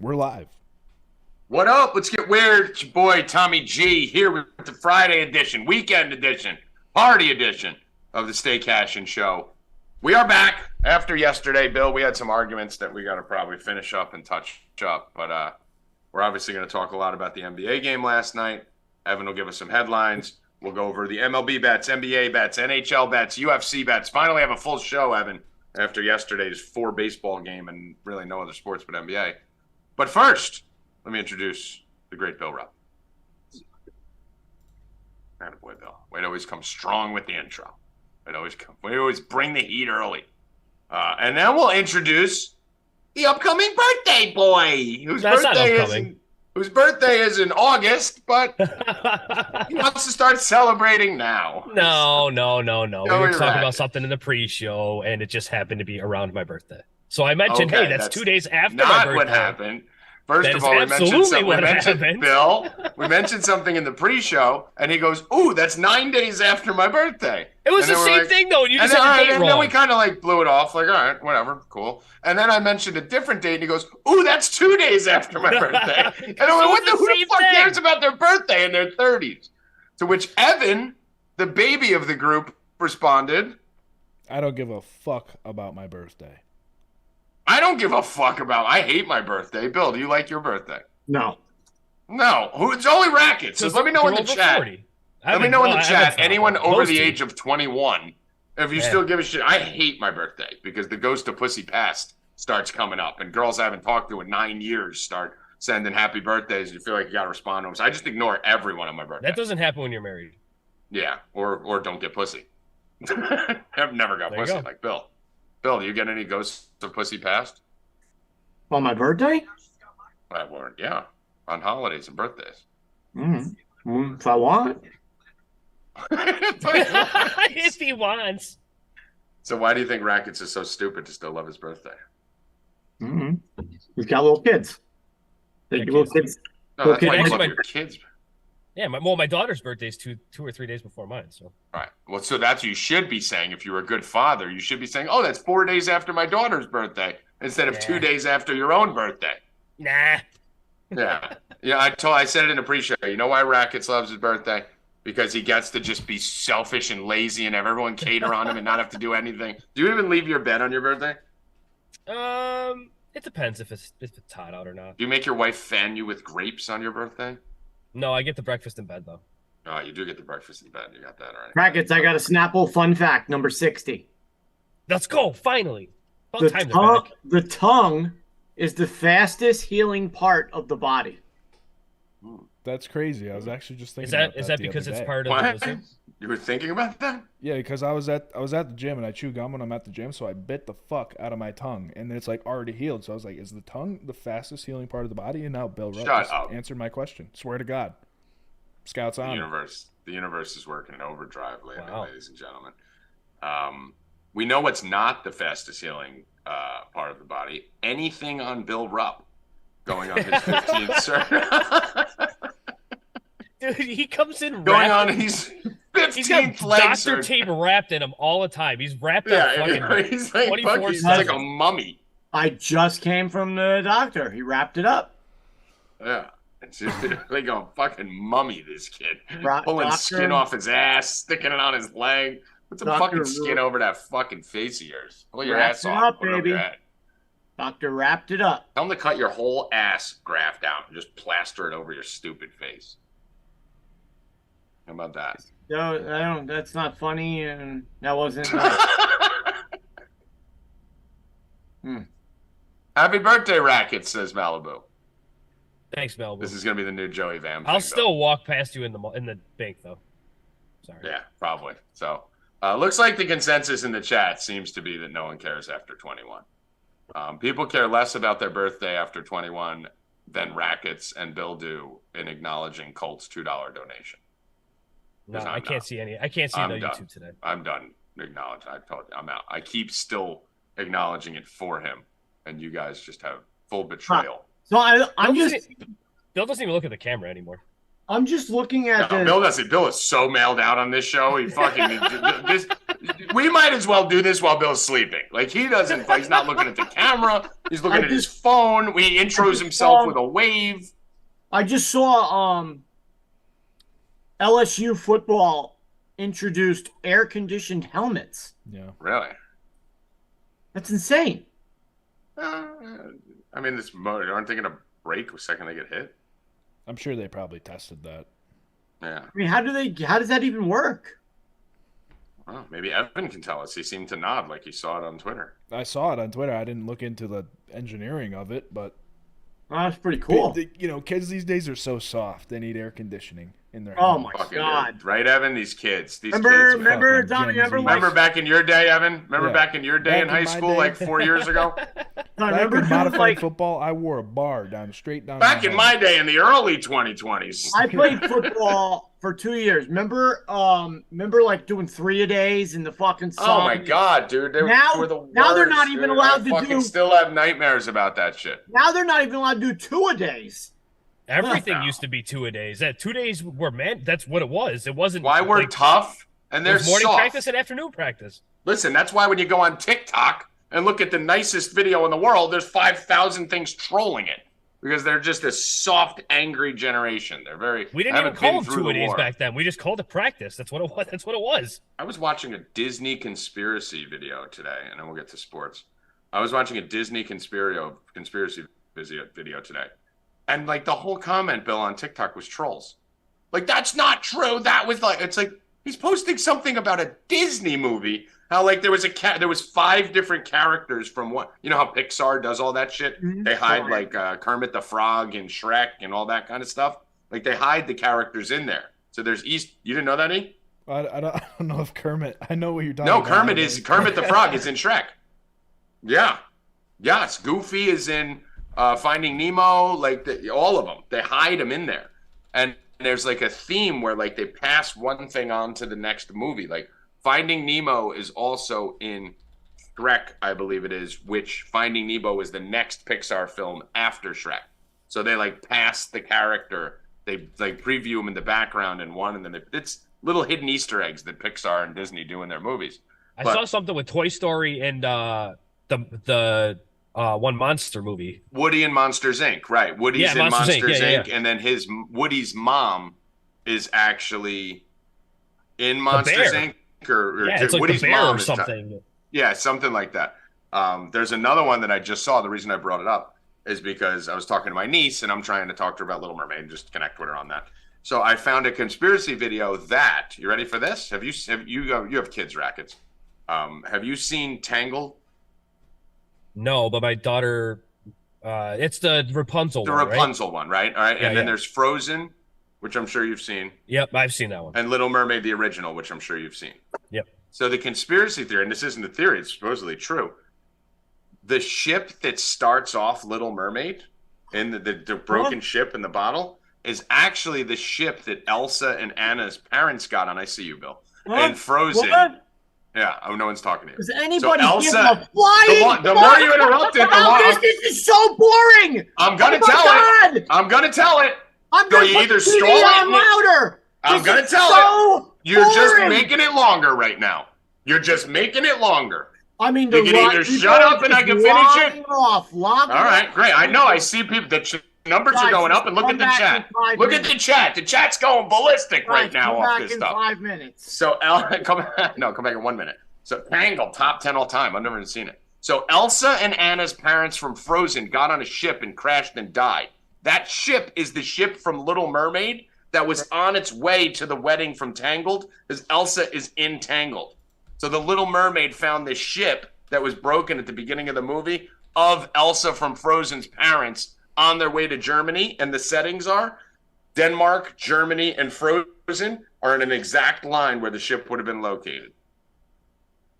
We're live. What up? Let's get weird. It's your boy Tommy G here with the Friday edition, weekend edition, party edition of the Stay Cashin show. We are back after yesterday, Bill. We had some arguments that we got to probably finish up and touch up, but we're obviously going to talk a lot about the NBA game last night. Evan will give us some headlines. We'll go over the MLB bets, NBA bets, NHL bets, UFC bets. Finally have a full show, Evan, after yesterday's 4 baseball game and really no other sports but NBA. But first, let me introduce the great Bill Rupp. Attaboy, Bill. Way to always come strong with the intro. Way to always bring the heat early. And then we'll introduce the upcoming birthday boy, whose birthday is in August, but he wants to start celebrating now. No. We were talking about something in the pre-show, and it just happened to be around my birthday. So I mentioned, hey, that's 2 days after my birthday. Not what happened. First of all, we mentioned something in the pre-show, and he goes, "Ooh, that's 9 days after my birthday." It was the same thing, though. You just had the date wrong. And then we kind of like blew it off, like, all right, whatever, cool. And then I mentioned a different date, and he goes, "Ooh, that's 2 days after my birthday." And I'm like, who the fuck cares about their birthday in their 30s? To which Evan, the baby of the group, responded, "I don't give a fuck about my birthday." I don't give a fuck about. I hate my birthday. Bill, do you like your birthday? No. It's only Rackets. So let me know in the chat. Let me know in the chat. Anyone over the age of 21, if you still give a shit. I hate my birthday because the ghost of Pussy Past starts coming up, and girls I haven't talked to in 9 years start sending happy birthdays, and you feel like you got to respond to them. So I just ignore everyone on my birthday. That doesn't happen when you're married. Yeah, or don't get pussy. I've never got pussy like Bill. Bill, do you get any ghosts of Pussy Past? On my birthday? Yeah, on holidays and birthdays. If I want. If he wants. So why do you think Rackets is so stupid to still love his birthday? He's got little kids. Little kids. No, that's why you love your kids. Yeah, my daughter's birthday is two or 3 days before mine. So right. Well, so that's what you should be saying. If you were a good father, you should be saying, "Oh, that's 4 days after my daughter's birthday," instead of 2 days after your own birthday. Nah. Yeah. I said it in a pre-show. You know why Rackets loves his birthday? Because he gets to just be selfish and lazy and have everyone cater on him and not have to do anything. Do you even leave your bed on your birthday? It depends if it's hot out or not. Do you make your wife fan you with grapes on your birthday? No, I get the breakfast in bed, though. Oh, you do get the breakfast in bed. You got that already. Rackets, I got a Snapple fun fact, number 60. Let's go, finally. The tongue is the fastest healing part of the body. That's crazy. I was actually just thinking Is that because it's part of the lizard? You were thinking about that? Yeah, because I was at the gym and I chew gum when I'm at the gym, so I bit the fuck out of my tongue, and it's like already healed. So I was like, is the tongue the fastest healing part of the body? And now Bill Rupp answered my question. Swear to God. Scouts on. The universe is working in overdrive lately, ladies and gentlemen. We know what's not the fastest healing part of the body. Anything on Bill Rupp going on his 15th surgery. Dude, he comes in going on his 15th He's got Dr. Tape wrapped in him all the time. He's wrapped up fucking he's like a mummy. I just came from the doctor. He wrapped it up. Yeah. It's just like a fucking mummy, this kid. Pulling skin off his ass, sticking it on his leg. Put some fucking skin over that fucking face of yours. Pull your ass off. Up, baby. Doctor wrapped it up. Tell him to cut your whole ass graft out and just plaster it over your stupid face. How about that? No, that's not funny, and that wasn't. Happy birthday, Rackets, says Malibu. Thanks, Malibu. This is gonna be the new Joey Vam. I'll still walk past you in the bank, though. Sorry. Yeah, probably. So, looks like the consensus in the chat seems to be that no one cares after 21. People care less about their birthday after 21 than Rackets and Bill do in acknowledging Colt's $2 donation. No, I can't see any. I can't see it on YouTube today. I'm done acknowledging. I told you, I'm out. I keep still acknowledging it for him, and you guys just have full betrayal. So I'm just. Bill doesn't even look at the camera anymore. I'm just looking at Bill doesn't. Bill is so mailed out on this show. He fucking we might as well do this while Bill's sleeping. Like, he's not looking at the camera. He's looking at his phone. He intros himself with a wave. I just saw LSU football introduced air-conditioned helmets. Yeah. Really? That's insane. I mean, aren't they going to break the second they get hit? I'm sure they probably tested that. Yeah. I mean, how does that even work? Well, maybe Evan can tell us. He seemed to nod like he saw it on Twitter. I saw it on Twitter. I didn't look into the engineering of it, but that's pretty cool. Kids these days are so soft. They need air conditioning in their house. My God. Dude. Right, Evan? These kids. Remember, Tommy, remember back in your day, Evan? Remember back in your day in high school, like 4 years ago? Back in modified football, I wore a bar straight down. Back in my day, in the early 2020s. I played football for 2 years. Remember like doing 3-a-days in the fucking sun? Oh my God, dude! They were the worst. Now they're not even allowed to do. Still have nightmares about that shit. Now they're not even allowed to do 2-a-days. Everything used to be 2-a-days. That 2 days were that's what it was. It wasn't. Why we're tough and they're morning soft. practice and afternoon practice. Listen, that's why when you go on TikTok and look at the nicest video in the world, there's 5,000 things trolling it because they're just a soft, angry generation. They're very. We didn't even call them 2-a-days back then. We just called it practice. That's what it was. That's what it was. I was watching a Disney conspiracy video today, and then we'll get to sports. I was watching a Disney conspiracy video today. And, like, the whole comment, Bill, on TikTok was trolls. Like, that's not true. That was, like, it's like, he's posting something about a Disney movie. How, like, there was 5 different characters from one. You know how Pixar does all that shit? Mm-hmm. They hide, like, Kermit the Frog and Shrek and all that kind of stuff. Like, they hide the characters in there. So there's You didn't know that, E? I don't know if Kermit. I know what you're talking about. No, Kermit the Frog is in Shrek. Yeah. Yes, Goofy is in... Finding Nemo, like all of them, they hide them in there, and there's like a theme where like they pass one thing on to the next movie. Like Finding Nemo is also in Shrek, I believe it is. Which Finding Nemo is the next Pixar film after Shrek. So they like pass the character, they like preview him in the background in one, and then it's little hidden Easter eggs that Pixar and Disney do in their movies. I saw something with Toy Story and the one monster movie, Woody and Monsters Inc. Right, Woody's in Monsters Inc. And then Woody's mom is actually in Monsters Inc. Or it's like Woody's the bear mom or something. Something like that. There's another one that I just saw. The reason I brought it up is because I was talking to my niece and I'm trying to talk to her about Little Mermaid and just connect with her on that. So I found a conspiracy video that you ready for this? You have kids, Rackets? Have you seen Tangled? No, but my daughter, it's the Rapunzel one, The Rapunzel one, right? All right. And then there's Frozen, which I'm sure you've seen. Yep, I've seen that one. And Little Mermaid, the original, which I'm sure you've seen. Yep. So the conspiracy theory, and this isn't a theory, it's supposedly true. The ship that starts off Little Mermaid, in the broken ship in the bottle, is actually the ship that Elsa and Anna's parents got on. I see you, Bill. And Frozen. What? Yeah, no one's talking to you. Does anybody Elsa, give a flying the more you interrupt it, the more... This is so boring! I'm going to tell it. I'm going to tell it. I'm going to put the TV on louder. I'm going to tell it. You're just making it longer right now. You're just making it longer. I mean, you can either shut up and I can finish it. All right, great. I know. I see people that... Numbers are going up, and look at the chat. Look at the chat. The chat's going ballistic right now off this stuff. Come back in 5 minutes. So, come back in 1 minute. So, Tangled, top 10 all time. I've never even seen it. So, Elsa and Anna's parents from Frozen got on a ship and crashed and died. That ship is the ship from Little Mermaid that was on its way to the wedding from Tangled, because Elsa is in Tangled. So, the Little Mermaid found this ship that was broken at the beginning of the movie of Elsa from Frozen's parents on their way to Germany, and the settings are Denmark, Germany, and Frozen are in an exact line where the ship would have been located.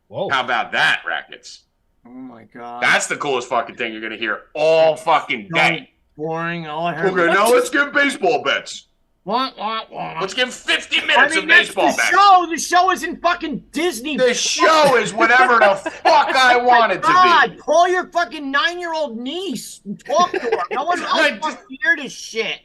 Whoa. How about that, Rackets? Oh, my God. That's the coolest fucking thing you're going to hear all fucking day. Boring. All I heard. Okay, now let's give baseball bets. What? Let's give 50 minutes of baseball bets. The show isn't fucking Disney. The show is whatever the fuck I want it to be. Call your fucking 9-year-old niece and talk to her. No one else wants to hear this shit.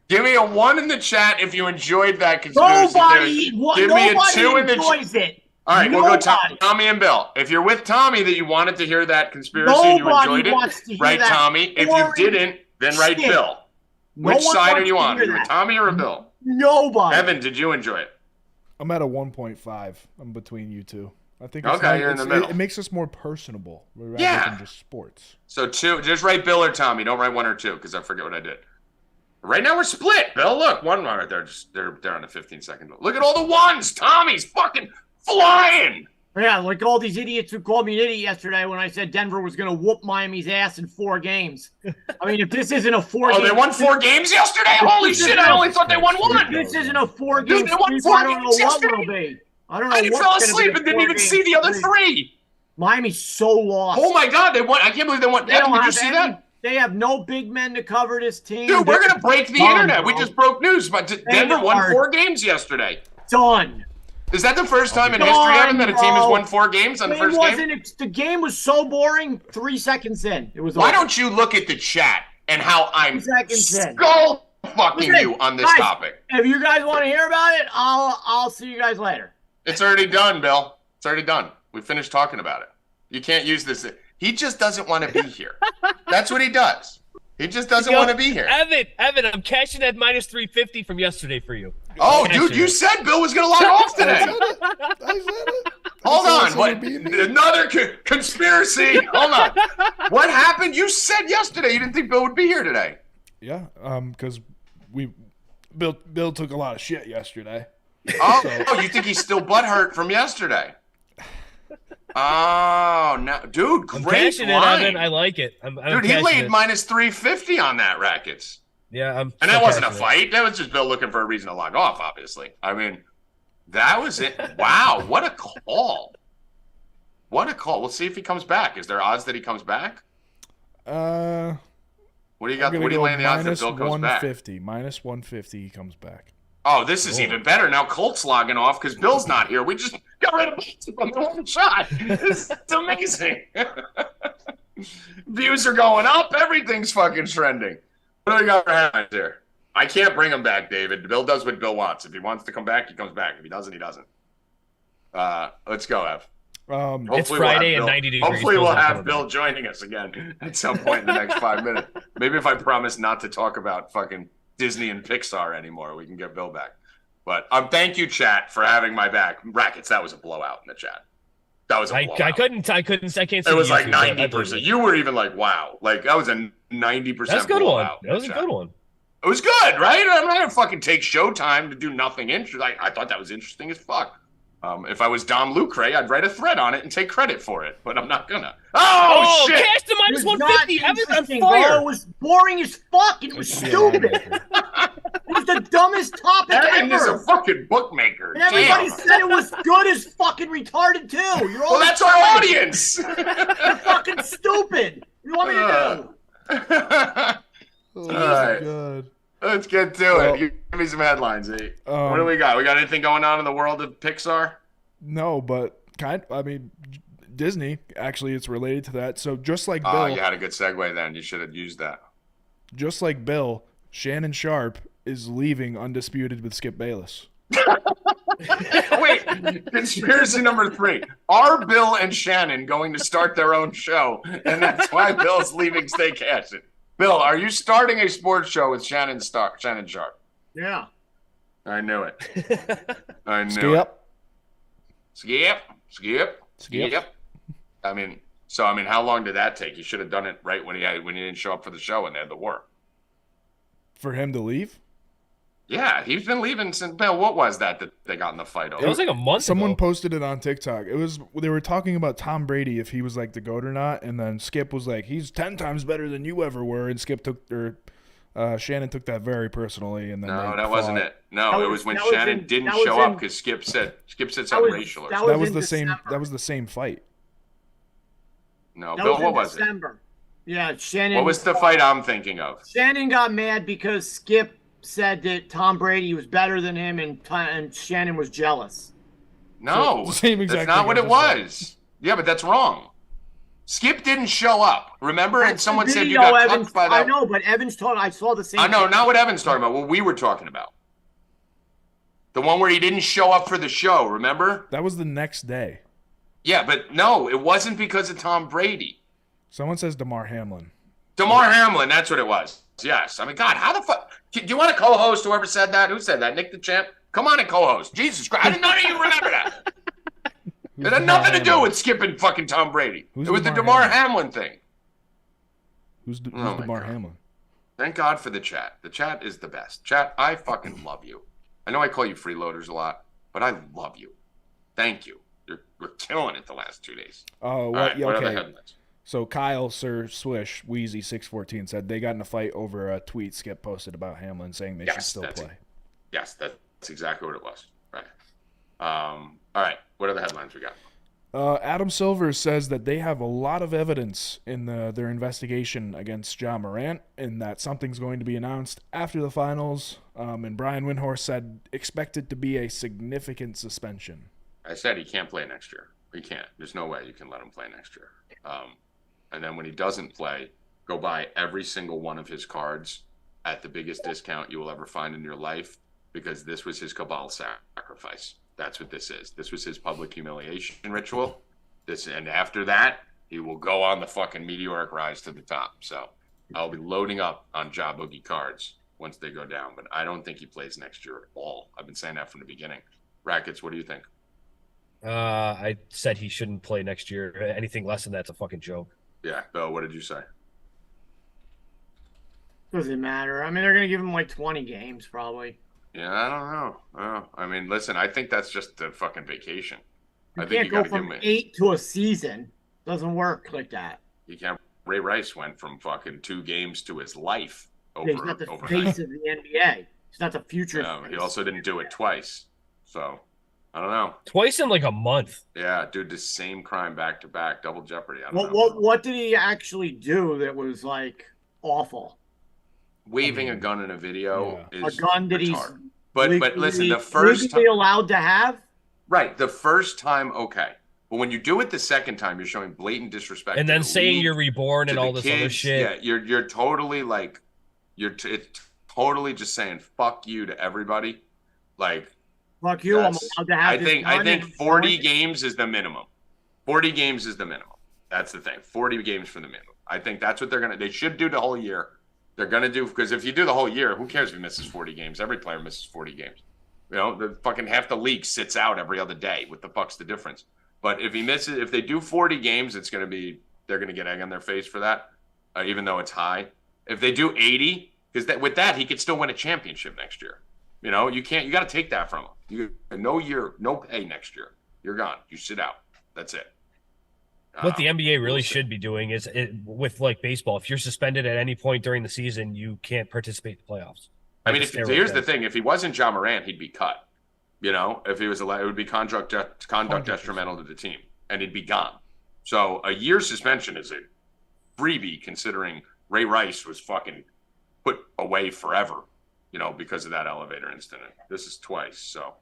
Give me a 1 in the chat if you enjoyed that conspiracy theory. Give me a 2 in the chat. All right, we'll go Tommy and Bill. If you're with Tommy that you wanted to hear that conspiracy and you enjoyed it, write Tommy. If you didn't, then write Bill. Which side are you on? Are you with Tommy or a Bill? Nobody. Evan, did you enjoy it? I'm at a 1.5. I'm between you two. I think you're in the middle. It makes us more personable rather than just sports. So 2, just write Bill or Tommy. Don't write 1 or 2 because I forget what I did. Right now we're split. Bill, look, 1 right there. They're on the 15-second. Look at all the ones. Tommy's fucking flying. Yeah, like all these idiots who called me an idiot yesterday when I said Denver was going to whoop Miami's ass in 4 games. I mean, if this isn't a 4 game... Oh, they won 4 games yesterday? Holy shit, I only thought they won 1. If this isn't a 4-game they won 4 I don't know what will be. I don't know. I fell asleep and didn't even see the other 3. Miami's so lost. Oh, my God, they won. I can't believe they won. Did you see that? They have no big men to cover this team. Dude, we're going to break the internet. We just broke news. But Denver won 4 games yesterday. Done. Is that the first time in history, Evan, that a team has won 4 games on the first game? The game was so boring 3 seconds in. It was. Why don't you look at the chat and how I'm skull fucking you on this topic? If you guys want to hear about it, I'll see you guys later. It's already done, Bill. It's already done. We finished talking about it. You can't use this. He just doesn't want to be here. That's what he does. He just doesn't want to be here. Evan, I'm cashing that minus 350 from yesterday for you. Oh, dude, you said Bill was going to log off today. I said it. Hold on. What? Another conspiracy. Hold on. What happened? You said yesterday you didn't think Bill would be here today. Yeah, because Bill took a lot of shit yesterday. Oh, you think he's still butthurt from yesterday? Oh, no. Dude, great line. Evan. I like it. Dude, he laid minus 350 on that Rackets. Yeah, and that wasn't a fight. That was just Bill looking for a reason to log off, obviously. I mean, that was it. Wow, what a call. What a call. We'll see if he comes back. Is there odds that he comes back? What do you got? What do you lay in the odds that Bill comes back? Minus 150, he comes back. Oh, this is even better. Now Colt's logging off because Bill's not here. We just got rid of him from the one shot. This is amazing. Views are going up. Everything's fucking trending. What do we got for headlines here? I can't bring him back, David. Bill does what Bill wants. If he wants to come back, he comes back. If he doesn't, he doesn't. Let's go, Ev. It's Friday and 90 degrees. Hopefully we'll have Bill joining us again at some point in the next 5 minutes. Maybe if I promise not to talk about fucking Disney and Pixar anymore, we can get Bill back. But thank you, chat, for having my back. Rackets, that was a blowout in the chat. That was a blowout. I can't say it was like 90%. You were even like, wow. Like, that was a 90% That's a good blowout. That was a good one. It was good, right? I'm not going to fucking take Showtime to do nothing interesting. I thought that was interesting as fuck. If I was Dom Lucre, I'd write a thread on it and take credit for it, but I'm not gonna. Oh shit! Cash to minus 150. Evan's on fire. It was boring as fuck. It was stupid. It was the dumbest topic Evan ever. is a fucking bookmaker. And everybody said it was good as fucking retarded too. You're all that's our audience. You're fucking stupid. What do you want me to do? All right. God. Let's get to it. Give me some headlines, eh? What do we got? We got anything going on in the world of Pixar? No, but Disney, actually, it's related to that. So just like Bill. You had a good segue then. You should have used that. Just like Bill, Shannon Sharpe is leaving undisputed with Skip Bayless. Wait, conspiracy number 3. Are Bill and Shannon going to start their own show? And that's why Bill's leaving Stay Cashin. Bill, are you starting a sports show with Shannon Sharpe? Yeah. I knew it. I knew it. Skip. I mean, how long did that take? You should have done it right when he didn't show up for the show and they had the war. For him to leave? Yeah, he's been leaving since. Bill, what was that they got in the fight over? It was like a month Someone ago. posted it on TikTok. They were talking about Tom Brady, if he was like the GOAT or not, and then Skip was like, he's 10 times better than you ever were, and Shannon took that very personally. And then no, that wasn't it. No, it was when Shannon didn't show up because Skip said something racial. That was the same. That was the same fight. No, Bill, what was it? Yeah, Shannon. What was the fight I'm thinking of? Shannon got mad because Skip said that Tom Brady was better than him, and Shannon was jealous. No, that's not what it was. Yeah, but that's wrong. Skip didn't show up. Remember? And someone said you got cucked by that. I know, but Evan's talking. I saw the same. I know, not what Evan's talking about. What we were talking about. The one where he didn't show up for the show, remember? That was the next day. Yeah, but no, it wasn't because of Tom Brady. Someone says DeMar Hamlin. DeMar Hamlin, that's what it was. Yes. I mean, God, how the fuck? Do you want to co-host whoever said that? Who said that? Nick the Champ? Come on and co-host. Jesus Christ. I didn't know you remember that. It had nothing to do with skipping fucking Tom Brady. It was the DeMar Hamlin thing. Who's DeMar Hamlin? Thank God for the chat. The chat is the best. Chat, I fucking love you. I know I call you freeloaders a lot, but I love you. Thank you. We're killing it the last 2 days. Oh, what are the headlines? So Kyle Sir Swish Wheezy 614 said they got in a fight over a tweet Skip posted about Hamlin saying they should still play. Yes, that's exactly what it was. Right. All right. What are the headlines we got? Adam Silver says that they have a lot of evidence in their investigation against Ja Morant and that something's going to be announced after the finals. And Brian Windhorst said expect it to be a significant suspension. I said he can't play next year. He can't. There's no way you can let him play next year. And then when he doesn't play, go buy every single one of his cards at the biggest discount you will ever find in your life, because this was his cabal sacrifice. That's what this is. This was his public humiliation ritual. And after that, he will go on the fucking meteoric rise to the top. So I'll be loading up on Ja Boogie cards once they go down, but I don't think he plays next year at all. I've been saying that from the beginning. Rackets, what do you think? I said he shouldn't play next year. Anything less than that's a fucking joke. Yeah, Bill, what did you say? Doesn't matter. I mean, they're going to give him like 20 games probably. Yeah, I don't know. I mean, listen, I think that's just a fucking vacation. You can't go from 8 to a season. Doesn't work like that. You can't. Ray Rice went from fucking 2 games to his life He's not the face of the NBA. He's not the future. No, he also didn't do it twice. So I don't know. Twice in like a month. Yeah, dude, the same crime back to back, double jeopardy. What did he actually do that was like awful? Waving a gun in a video is a gun that he's but listen, the first time allowed to have. Right, the first time, okay, but when you do it the second time, you're showing blatant disrespect. And then saying you're reborn and all this other shit. Yeah, you're totally like it's totally just saying fuck you to everybody, like. Fuck you! I'm allowed to have. I think 40 games is the minimum. 40 games is the minimum. That's the thing. 40 games for the minimum. I think that's what they should do the whole year. They're gonna do, because if you do the whole year, who cares if he misses 40 games? Every player misses 40 games. You know, the fucking half the league sits out every other day. What the fuck's the difference? But if they do 40 games, they're gonna get egg on their face for that, even though it's high. If they do 80, because with that he could still win a championship next year. You know, you got to take that from him. No pay next year. You're gone. You sit out. That's it. What the NBA really should be doing is, with like baseball, if you're suspended at any point during the season, you can't participate in the playoffs. I mean, here's the thing: if he wasn't Ja Morant, he'd be cut. You know, if he was allowed, it would be conduct detrimental to the team, and he'd be gone. So a year suspension is a freebie, considering Ray Rice was fucking put away forever. You know, because of that elevator incident. This is twice. So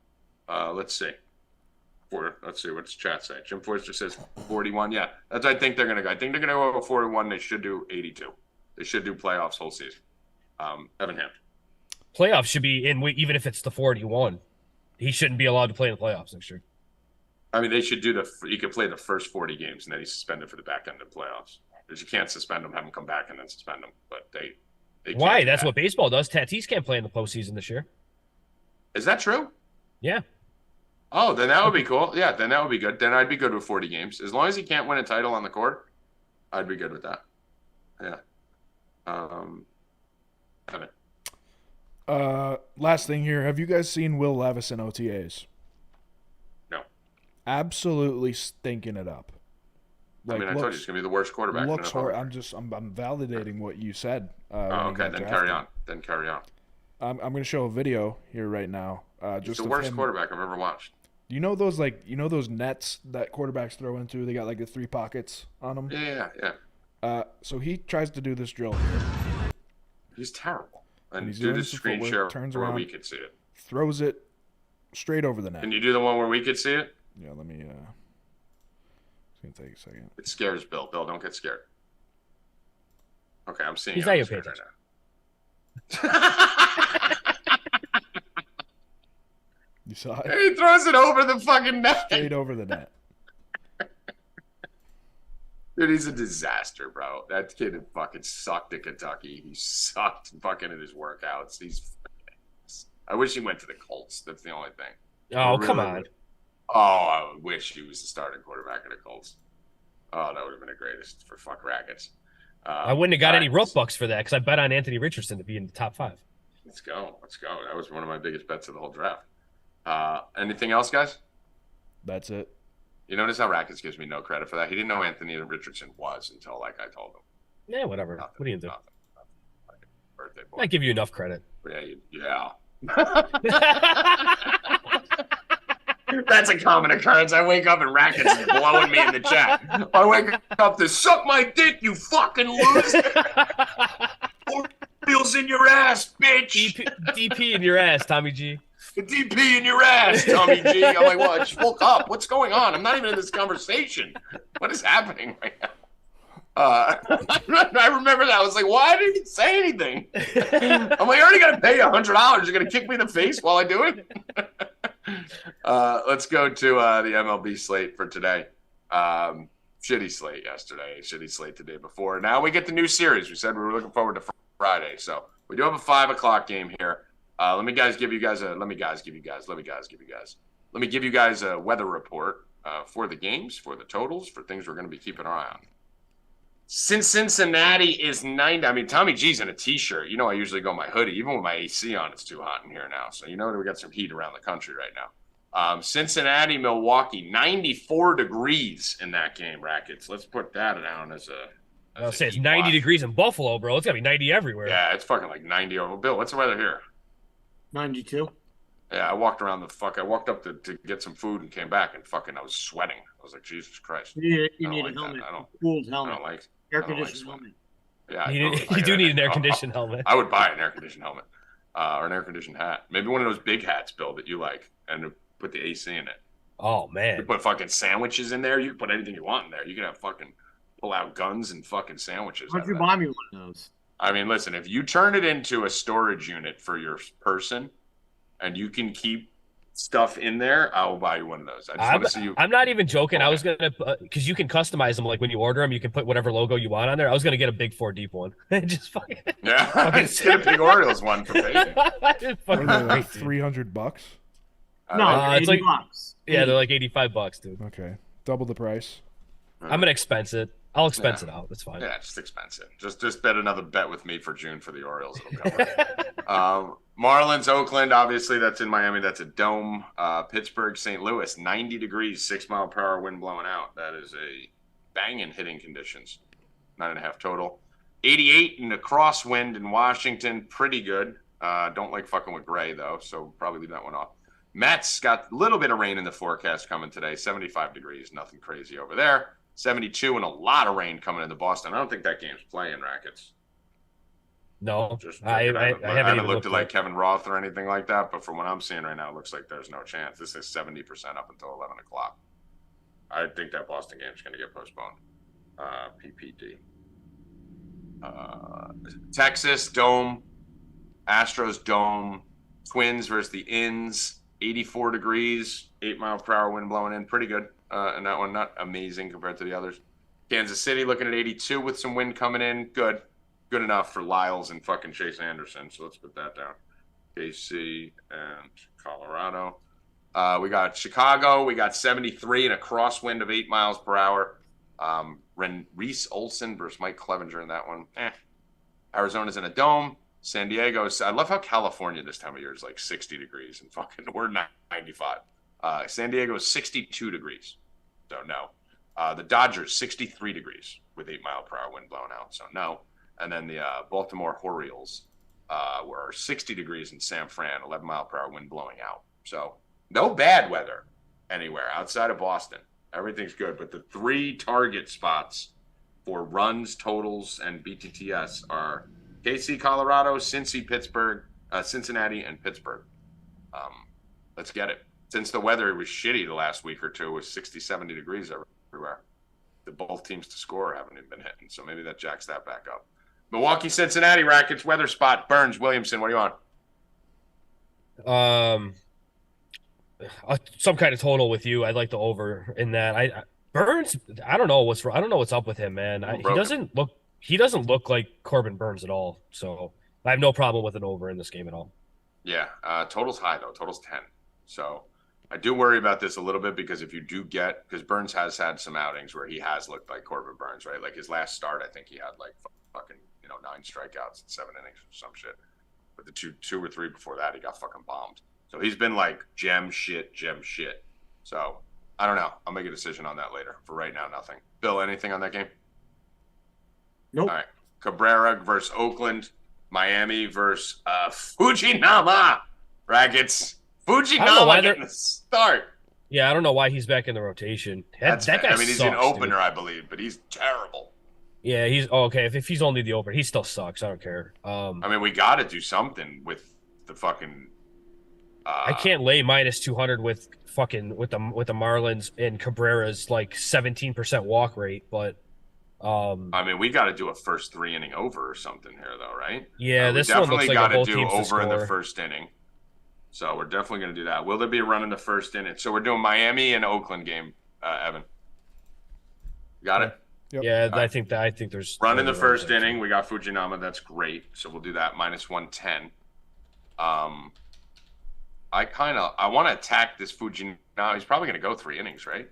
let's see. Let's see, what's chat say? Jim Forster says 41. Yeah, that's. I think they're gonna go. I think they're gonna go over 41. They should do 82. They should do playoffs whole season. Evan Ham. Playoffs should be in, even if it's the 41. He shouldn't be allowed to play in the playoffs next year. I mean, they should do you could play the first 40 games and then he's suspended for the back end of the playoffs. Because you can't suspend them, have them come back, and then suspend them. But they why? That's what baseball does. Tatis can't play in the postseason this year. Is that true? Yeah. Oh, then that would be cool. Yeah, then that would be good. Then I'd be good with 40 games. As long as he can't win a title on the court, I'd be good with that. Yeah. Evan. Last thing here. Have you guys seen Will Levis in OTAs? No. Absolutely stinking it up. Like, I told you it's gonna be the worst quarterback. Looks hard. I'm validating what you said. Okay, then carry on. I'm gonna show a video here right now. Just the worst quarterback I've ever watched. You know those those nets that quarterbacks throw into? They got like the 3 pockets on them. Yeah. So he tries to do this drill here. He's terrible. And he's do the screen share turns where around, we could see it. Throws it straight over the net. Can you do the one where we could see it? Yeah. Let me. It's gonna take a second. It scares Bill. Bill, don't get scared. Okay, I'm seeing. He's not your page. saw it. He throws it over the fucking net. Straight over the net. Dude, he's a disaster, bro. That kid fucking sucked at Kentucky. He sucked fucking at his workouts. I wish he went to the Colts. That's the only thing. Oh, really, come on. Oh, I wish he was the starting quarterback of the Colts. Oh, that would have been the greatest for fuck Rackets. I wouldn't have got any Rupp bucks for that because I bet on Anthony Richardson to be in the top 5. Let's go. That was one of my biggest bets of the whole draft. Anything else, guys? That's it. You notice how Rackets gives me no credit for that? He didn't know Anthony Richardson was until I told him. Yeah, whatever. What are you going to do? Like birthday boy. I give you enough credit. Yeah. That's a common occurrence. I wake up and Rackets is blowing me in the chat. I wake up to suck my dick, you fucking loser. Feels in your ass, bitch. DP in your ass, Tommy G. The DP in your ass, Tommy G. I'm like, well, I just woke up. What's going on? I'm not even in this conversation. What is happening right now? I remember that. I was like, why didn't he say anything? I'm like, I already got to pay $100. You're going to kick me in the face while I do it? Let's go to the MLB slate for today. Shitty slate yesterday. Shitty slate the day before. Now we get the new series. We said we were looking forward to Friday. So we do have a 5 o'clock give here. Let me give you guys a weather report for the games, for the totals, for things we're going to be keeping our eye on. Since Cincinnati is 90, I mean, Tommy G's in a T-shirt. You know I usually go in my hoodie. Even with my AC on, it's too hot in here now. So you know we got some heat around the country right now. Cincinnati, Milwaukee, 94 degrees in that game, Rackets. Let's put that down as a... I'll say it's 90 degrees in Buffalo, bro. It's got to be 90 everywhere. Yeah, it's fucking like 90 over. Bill, what's the weather here? 92. Yeah, I walked around I walked up to get some food and came back and fucking I was sweating. I was like, Jesus Christ. You need a helmet. Cooled helmet. I don't like air-conditioned helmet. Yeah, you do need an air-conditioned helmet. I would buy an air-conditioned helmet or an air-conditioned hat. Maybe one of those big hats, Bill, that you like, and put the AC in it. Oh, man. You put fucking sandwiches in there. You can put anything you want in there. You can have fucking pull out guns and fucking sandwiches. Why don't you buy me one of those? I mean, listen, if you turn it into a storage unit for your person and you can keep stuff in there, I will buy you one of those. I just want to see you. I'm not even joking. I was going to, because you can customize them. Like when you order them, you can put whatever logo you want on there. I was going to get a big 4 deep one. Just fucking. Yeah. Just get a big Orioles one for paying. Like $300? No, it's like bucks. Yeah, they're like $85, dude. Okay. Double the price. I'm going to expense it. I'll expense it out. That's fine. Yeah, just expense it. Just bet another bet with me for June for the Orioles. It'll cover. Marlins, Oakland, obviously that's in Miami. That's a dome. Pittsburgh, St. Louis, 90 degrees, 6-mile-per-hour wind blowing out. That is a banging hitting conditions. 9.5 total. 88 in the crosswind in Washington, pretty good. Don't like fucking with Gray though, so probably leave that one off. Mets got a little bit of rain in the forecast coming today. 75 degrees, nothing crazy over there. 72 and a lot of rain coming into Boston. I don't think that game's playing, Rackets. No, I haven't looked at like Kevin Roth or anything like that, but from what I'm seeing right now, it looks like there's no chance. This is 70% up until 11 o'clock. I think that Boston game's going to get postponed. PPD. Texas, Dome. Astros, Dome. Twins versus the Ins. 84 degrees, 8-mile-per-hour wind blowing in. Pretty good. And that one, not amazing compared to the others. Kansas City looking at 82 with some wind coming in. Good. Good enough for Lyles and fucking Chase Anderson. So let's put that down. KC and Colorado. We got Chicago. We got 73 and a crosswind of 8 miles per hour. Reese Olson versus Mike Clevenger in that one. Arizona's in a dome. San Diego. I love how California this time of year is like 60 degrees and fucking we're 95. San Diego is 62 degrees. So no. The Dodgers, 63 degrees with 8-mile-per-hour wind blowing out. So no. And then the Baltimore Orioles were 60 degrees in San Fran, 11-mile-per-hour wind blowing out. So no bad weather anywhere outside of Boston. Everything's good. But the 3 target spots for runs, totals, and BTTS are KC, Colorado, Cincy, Pittsburgh, Cincinnati, and Pittsburgh. Let's get it. Since the weather was shitty the last week or two, it was 60, 70 degrees everywhere. Both teams to score haven't even been hitting, so maybe that jacks that back up. Milwaukee, Cincinnati, Rackets, weather spot. Burns, Williamson, what do you want? some kind of total with you. I'd like the over in that. Burns, I don't know what's up with him, man. He doesn't look like Corbin Burns at all. So I have no problem with an over in this game at all. Yeah, total's high though. Total's 10. So I do worry about this a little bit because if you do because Burns has had some outings where he has looked like Corbin Burns, right? Like his last start, I think he had like fucking 9 strikeouts in 7 innings or some shit. But the two or three before that, he got fucking bombed. So he's been like gem shit. So I don't know. I'll make a decision on that later. For right now, nothing. Bill, anything on that game? Nope. All right. Cabrera versus Oakland. Miami versus Fujinama. Rackets. Fujinama getting the start. Yeah, I don't know why he's back in the rotation. That guy he's sucks, an opener, dude. I believe, but he's terrible. Yeah, he's okay. If he's only the opener, he still sucks. I don't care. We got to do something with the fucking. I can't lay minus 200 with the Marlins and Cabrera's like 17% walk rate, but. We got to do a first 3 inning over or something here, though, right? Yeah, this one looks like both teams to do over score in the first inning. So we're definitely going to do that. Will there be a run in the first inning? So we're doing Miami and Oakland game, Evan. Got it? Yep. Yeah, I think there's run in the first inning. We got Fujinama. That's great. So we'll do that minus 110. I want to attack this Fujinama. He's probably going to go 3 innings, right?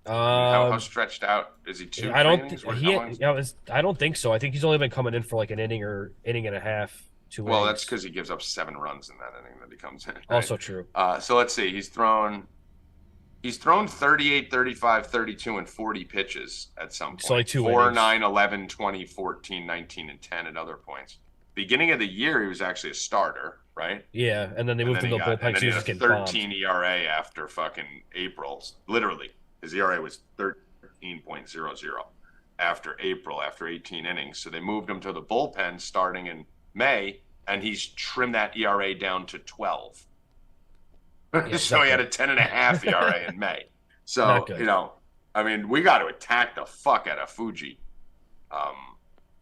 How stretched out is he? 2 I don't. innings? I don't think so. I think he's only been coming in for like an inning or inning and a half. 2 innings. Well, that's because he gives up 7 runs in that inning that he comes in. Right? Also true. So let's see. He's thrown 38, 35, 32, and 40 pitches at some point. So like 2 4, innings. 9, 11, 20, 14, 19, and 10 at other points. Beginning of the year, he was actually a starter, right? Yeah, and then they moved him to the bullpen. He was had a getting 13 bombed. ERA after fucking April. Literally, his ERA was 13.00 after April, after 18 innings. So they moved him to the bullpen starting in May, and he's trimmed that ERA down to 12. Yeah, So he had a 10.5 ERA in May. So, we got to attack the fuck out of Fuji.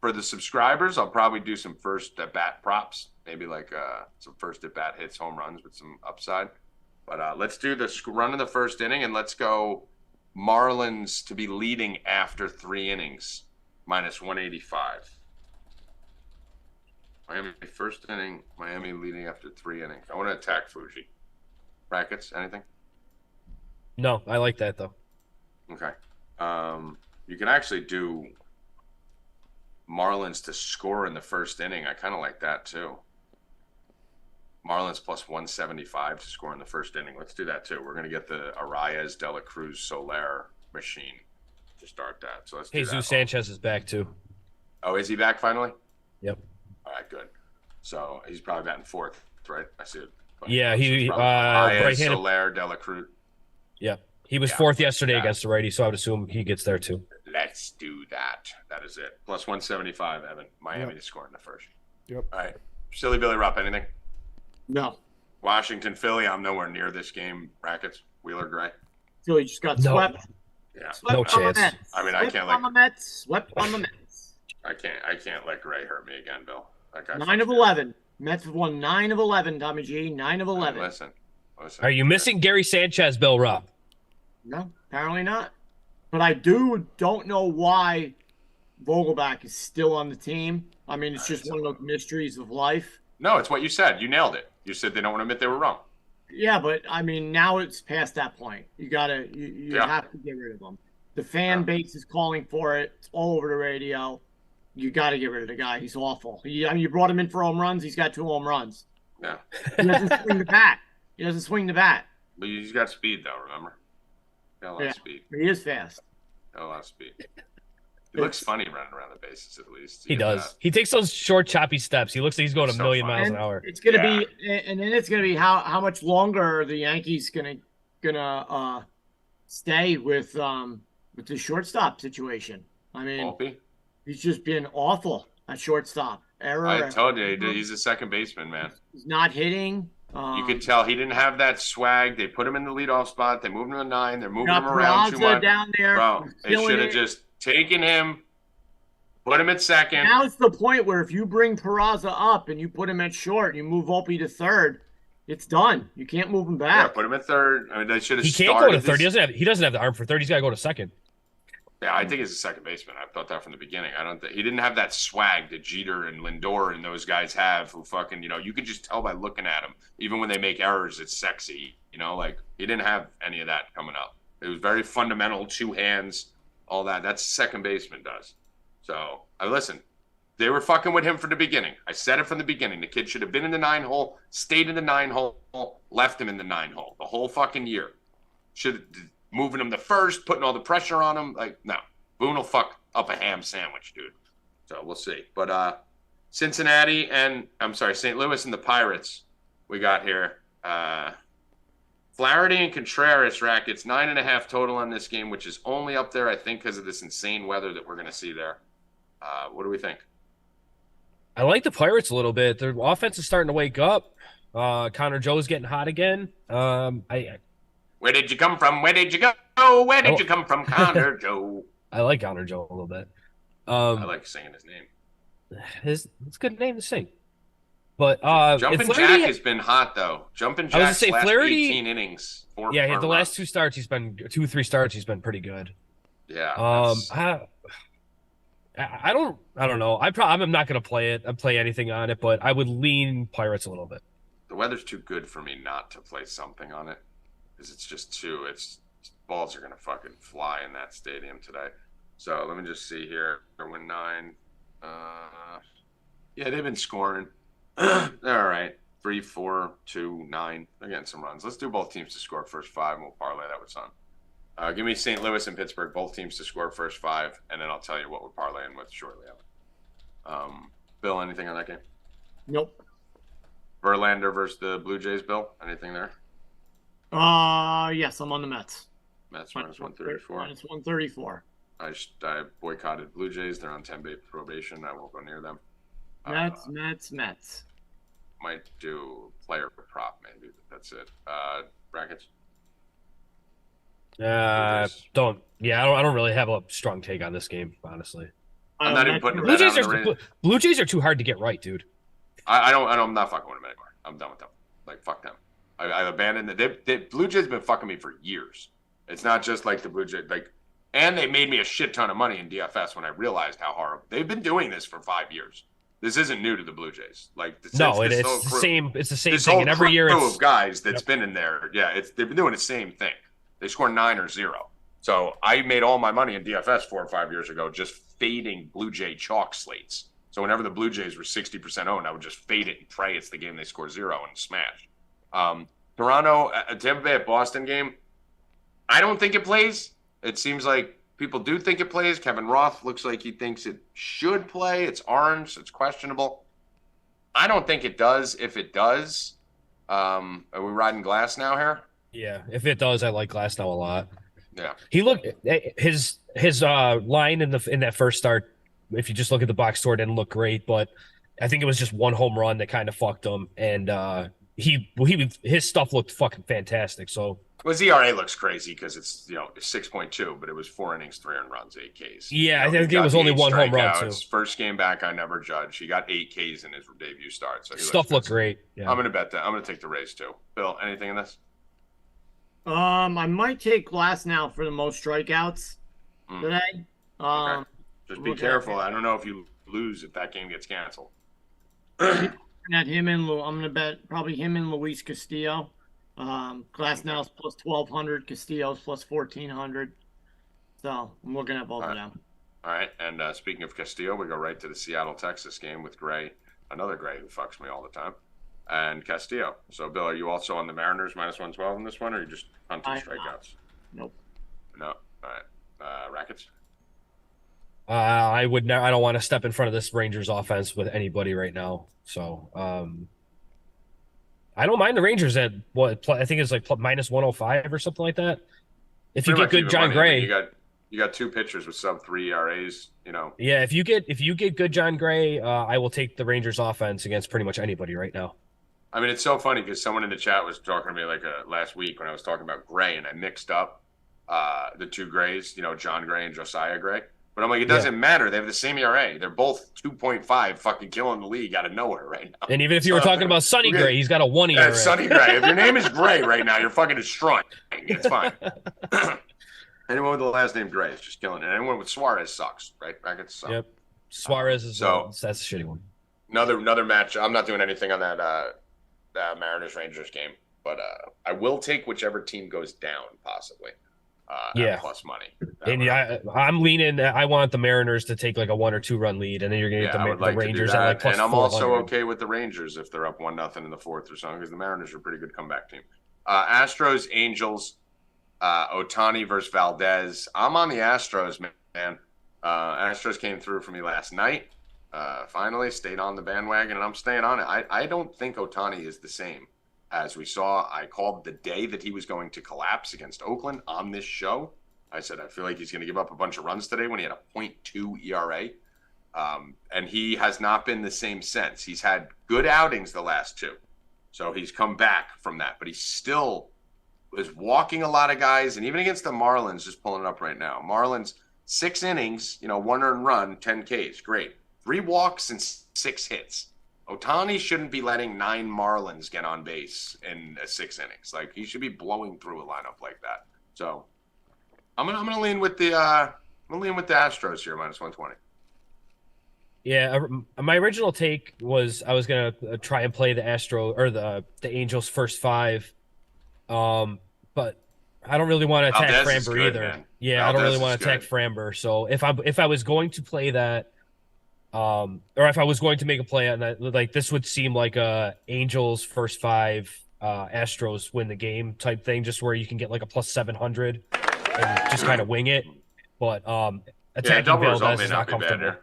For the subscribers, I'll probably do some first at-bat props, maybe like some first at-bat hits, home runs with some upside. But let's do the run in the first inning, and let's go Marlins to be leading after 3 innings, minus 185. Miami first inning, Miami leading after 3 innings. I want to attack Fuji. Rackets, anything? No, I like that though. Okay. You can actually do Marlins to score in the first inning. I kind of like that too. Marlins plus 175 to score in the first inning. Let's do that too. We're going to get the Arias de la Cruz Soler machine to start that. So let's do that. Jesus Sanchez is back too. Oh, is he back finally? Yep. All right, good. So he's probably batting 4th, right? I see it. Yeah, he right-handed Soler de la Cruz. Yeah, he was 4th yesterday against the righty, so I would assume he gets there too. Let's do that. That is it. Plus 175, Evan. Miami to score in the first. Yep. All right. Silly Billy Rupp, anything? No. Washington, Philly. I'm nowhere near this game. Rackets, Wheeler, Gray. Philly just got swept. Yeah. Swept no chance. I can't on the Mets. Swept on the Mets. I can't let Gray hurt me again, Bill. 9 of 11. Mets have won 9 of 11, Tommy G. 9 of 11. Listen. Are you missing Gary Sanchez, Bill Rupp? No, apparently not. But I don't know why Vogelback is still on the team. I mean, it's just one of those mysteries of life. No, it's what you said. You nailed it. You said they don't want to admit they were wrong. Yeah, but I mean, now it's past that point. You gotta, you have to get rid of them. The fan base is calling for it. It's all over the radio. You got to get rid of the guy. He's awful. You brought him in for home runs. He's got 2 home runs. Yeah. He doesn't swing the bat. But he's got speed, though, remember? Got a lot of speed. He is fast. Got a lot of speed. He looks funny running around the bases, at least. He does. He takes those short, choppy steps. He looks like he's going a million miles an hour. It's gonna be, and then it's gonna be how much longer are the Yankees gonna stay with the shortstop situation. I mean, he's just been awful at shortstop. I told you, he's a second baseman, man. He's not hitting. You could tell he didn't have that swag. They put him in the leadoff spot. They moved him to 9. They're moving him around too much. Down there, bro, they should have just taken him, put him at second. Now it's the point where if you bring Peraza up and you put him at short, you move Opie to third, It's done. You can't move him back. Yeah, put him at third. I mean, they should have. He can't go to third. He doesn't have the arm for third. He's got to go to second. Yeah, I think he's a second baseman. I thought that from the beginning. I don't think he didn't have that swag that Jeter and Lindor and those guys have, who fucking, you can just tell by looking at him. Even when they make errors, it's sexy. Like he didn't have any of that coming up. It was very fundamental, 2 hands, all that. That's second baseman does. So listen. They were fucking with him from the beginning. I said it from the beginning. The kid should have been in the 9-hole, stayed in the 9-hole, left him in the 9-hole the whole fucking year. Should have moving him to first, putting all the pressure on him. Like, no. Boone will fuck up a ham sandwich, dude. So we'll see. But Cincinnati and, St. Louis and the Pirates we got here. Flaherty and Contreras, Rackets, 9.5 total on this game, which is only up there, I think, because of this insane weather that we're going to see there. What do we think? I like the Pirates a little bit. Their offense is starting to wake up. Connor Joe's getting hot again. Where did you come from? Where did you go? Where did you come from, Connor Joe? I like Connor Joe a little bit. I like singing his name. It's a good name to sing. But Jumpin' Jack has been hot though. Jumpin' Jack's last Flaherty, 18 innings. The last 2 starts he's been 2-3 starts he's been pretty good. Yeah. I don't know. I'm not gonna play anything on it, but I would lean Pirates a little bit. The weather's too good for me not to play something on it, because it's just balls are gonna fucking fly in that stadium today. So let me just see here. They're win 9. Yeah, they've been scoring. They're all right. 3, 4, 2, 9. They're getting some runs. Let's do both teams to score first 5, and we'll parlay that with some. Give me St. Louis and Pittsburgh, both teams to score first 5, and then I'll tell you what we're parlaying with shortly after. Bill, anything on that game? Nope. Verlander versus the Blue Jays, Bill? Anything there? Yes, I'm on the Mets. Mets minus 134. Minus 134. I boycotted Blue Jays. They're on 10-day probation. I won't go near them. Mets. Might do player prop, maybe, but that's it. Brackets? I don't really have a strong take on this game, honestly. I'm not even putting Blue Jays are too hard to get right, dude. I'm not fucking with them anymore. I'm done with them. Like, fuck them. I've abandoned it. The Blue Jays have been fucking me for years. It's not just like the Blue Jays, and they made me a shit ton of money in DFS when I realized how horrible they've been doing this for 5 years. This isn't new to the Blue Jays. It's the same. It's the same this thing, whole and every year it's of guys that's been in there. Yeah, they've been doing the same thing. They score 9 or 0. So I made all my money in DFS 4 or 5 years ago just fading Blue Jay chalk slates. So whenever the Blue Jays were 60% owned, I would just fade it and pray it's the game they score 0 and smash. Toronto, Tampa Bay at Boston game, I don't think it plays. It seems like people do think it plays. Kevin Roth looks like he thinks it should play. It's orange. So it's questionable. I don't think it does. If it does, are we riding glass now here? Yeah, if it does, I like Glasnow a lot. Yeah, he looked his line in that first start. If you just look at the box score, didn't look great, but I think it was just one home run that kind of fucked him, and his stuff looked fucking fantastic. So his ERA looks crazy because it's 6.2, but it was 4 innings, 3 earned runs, 8 Ks. Yeah, I think it was only 1 home run too. First game back, I never judged. He got 8 Ks in his debut start, so stuff looked great. Yeah. I'm gonna bet that. I'm gonna take the Rays too. Bill, anything in this? I might take Glasnow for the most strikeouts today. Okay. Just be careful. I don't know if you lose if that game gets canceled. At him and I'm gonna bet probably him and Luis Castillo. Glasnow's plus 1,200, Castillo's plus 1,400. So I'm looking at both of them. All right. And speaking of Castillo, we go right to the Seattle, Texas game with Gray, another Gray who fucks me all the time, and Castillo. So, Bill, are you also on the Mariners minus 112 in this one, or are you just hunting strikeouts? Nope. No. All right. Rackets? I don't want to step in front of this Rangers offense with anybody right now. So, I don't mind the Rangers at I think it's like minus 105 or something like that. If you get good John Gray, you got 2 pitchers with sub 3 ERAs. Yeah, if you get good John Gray, I will take the Rangers offense against pretty much anybody right now. I mean, it's so funny because someone in the chat was talking to me last week when I was talking about Gray, and I mixed up the 2 Grays, John Gray and Josiah Gray. But I'm like, it doesn't matter. They have the same ERA. They're both 2.5, fucking killing the league out of nowhere right now. And even if you were talking about Sonny Gray, he's got a 1 ERA. Sonny Gray. If your name is Gray right now, you're fucking destroying. It's fine. Anyone with the last name Gray is just killing it. Anyone with Suarez sucks, right? Rackets suck. Yep. Suarez is that's a shitty one. Another match. I'm not doing anything on that Mariners-Rangers game, but I will take whichever team goes down, possibly. At plus money. And I'm leaning. I want the Mariners to take like a 1 or 2 run lead, and then you're going to get the Rangers at like plus. And I'm also okay with the Rangers if they're up 1-0 in the fourth or something, because the Mariners are a pretty good comeback team. Astros, Angels, Ohtani versus Valdez. I'm on the Astros, man. Astros came through for me last night. Finally stayed on the bandwagon, and I'm staying on it. I don't think Ohtani is the same as we saw. I called the day that he was going to collapse against Oakland on this show. I said, I feel like he's going to give up a bunch of runs today when he had a .2 ERA. And he has not been the same since. He's had good outings the last 2. So he's come back from that, but he still is walking a lot of guys. And even against the Marlins, just pulling it up right now, Marlins, 6 innings, 1 earned run, 10 Ks. Great. 3 walks and 6 hits. Ohtani shouldn't be letting 9 Marlins get on base in 6 innings. Like, he should be blowing through a lineup like that. So I'm gonna lean with the Astros here, minus 120. Yeah, my original take was I was gonna try and play the the Angels first 5, but I don't really want to attack Framber either. Man. Yeah, Valdez I don't really want to attack Framber. So if I was going to play that, or if I was going to make a play on that, like this would seem like a Angels first 5, Astros win the game type thing, just where you can get like a plus 700 and just kind of wing it. But attacking Valdez is not comfortable.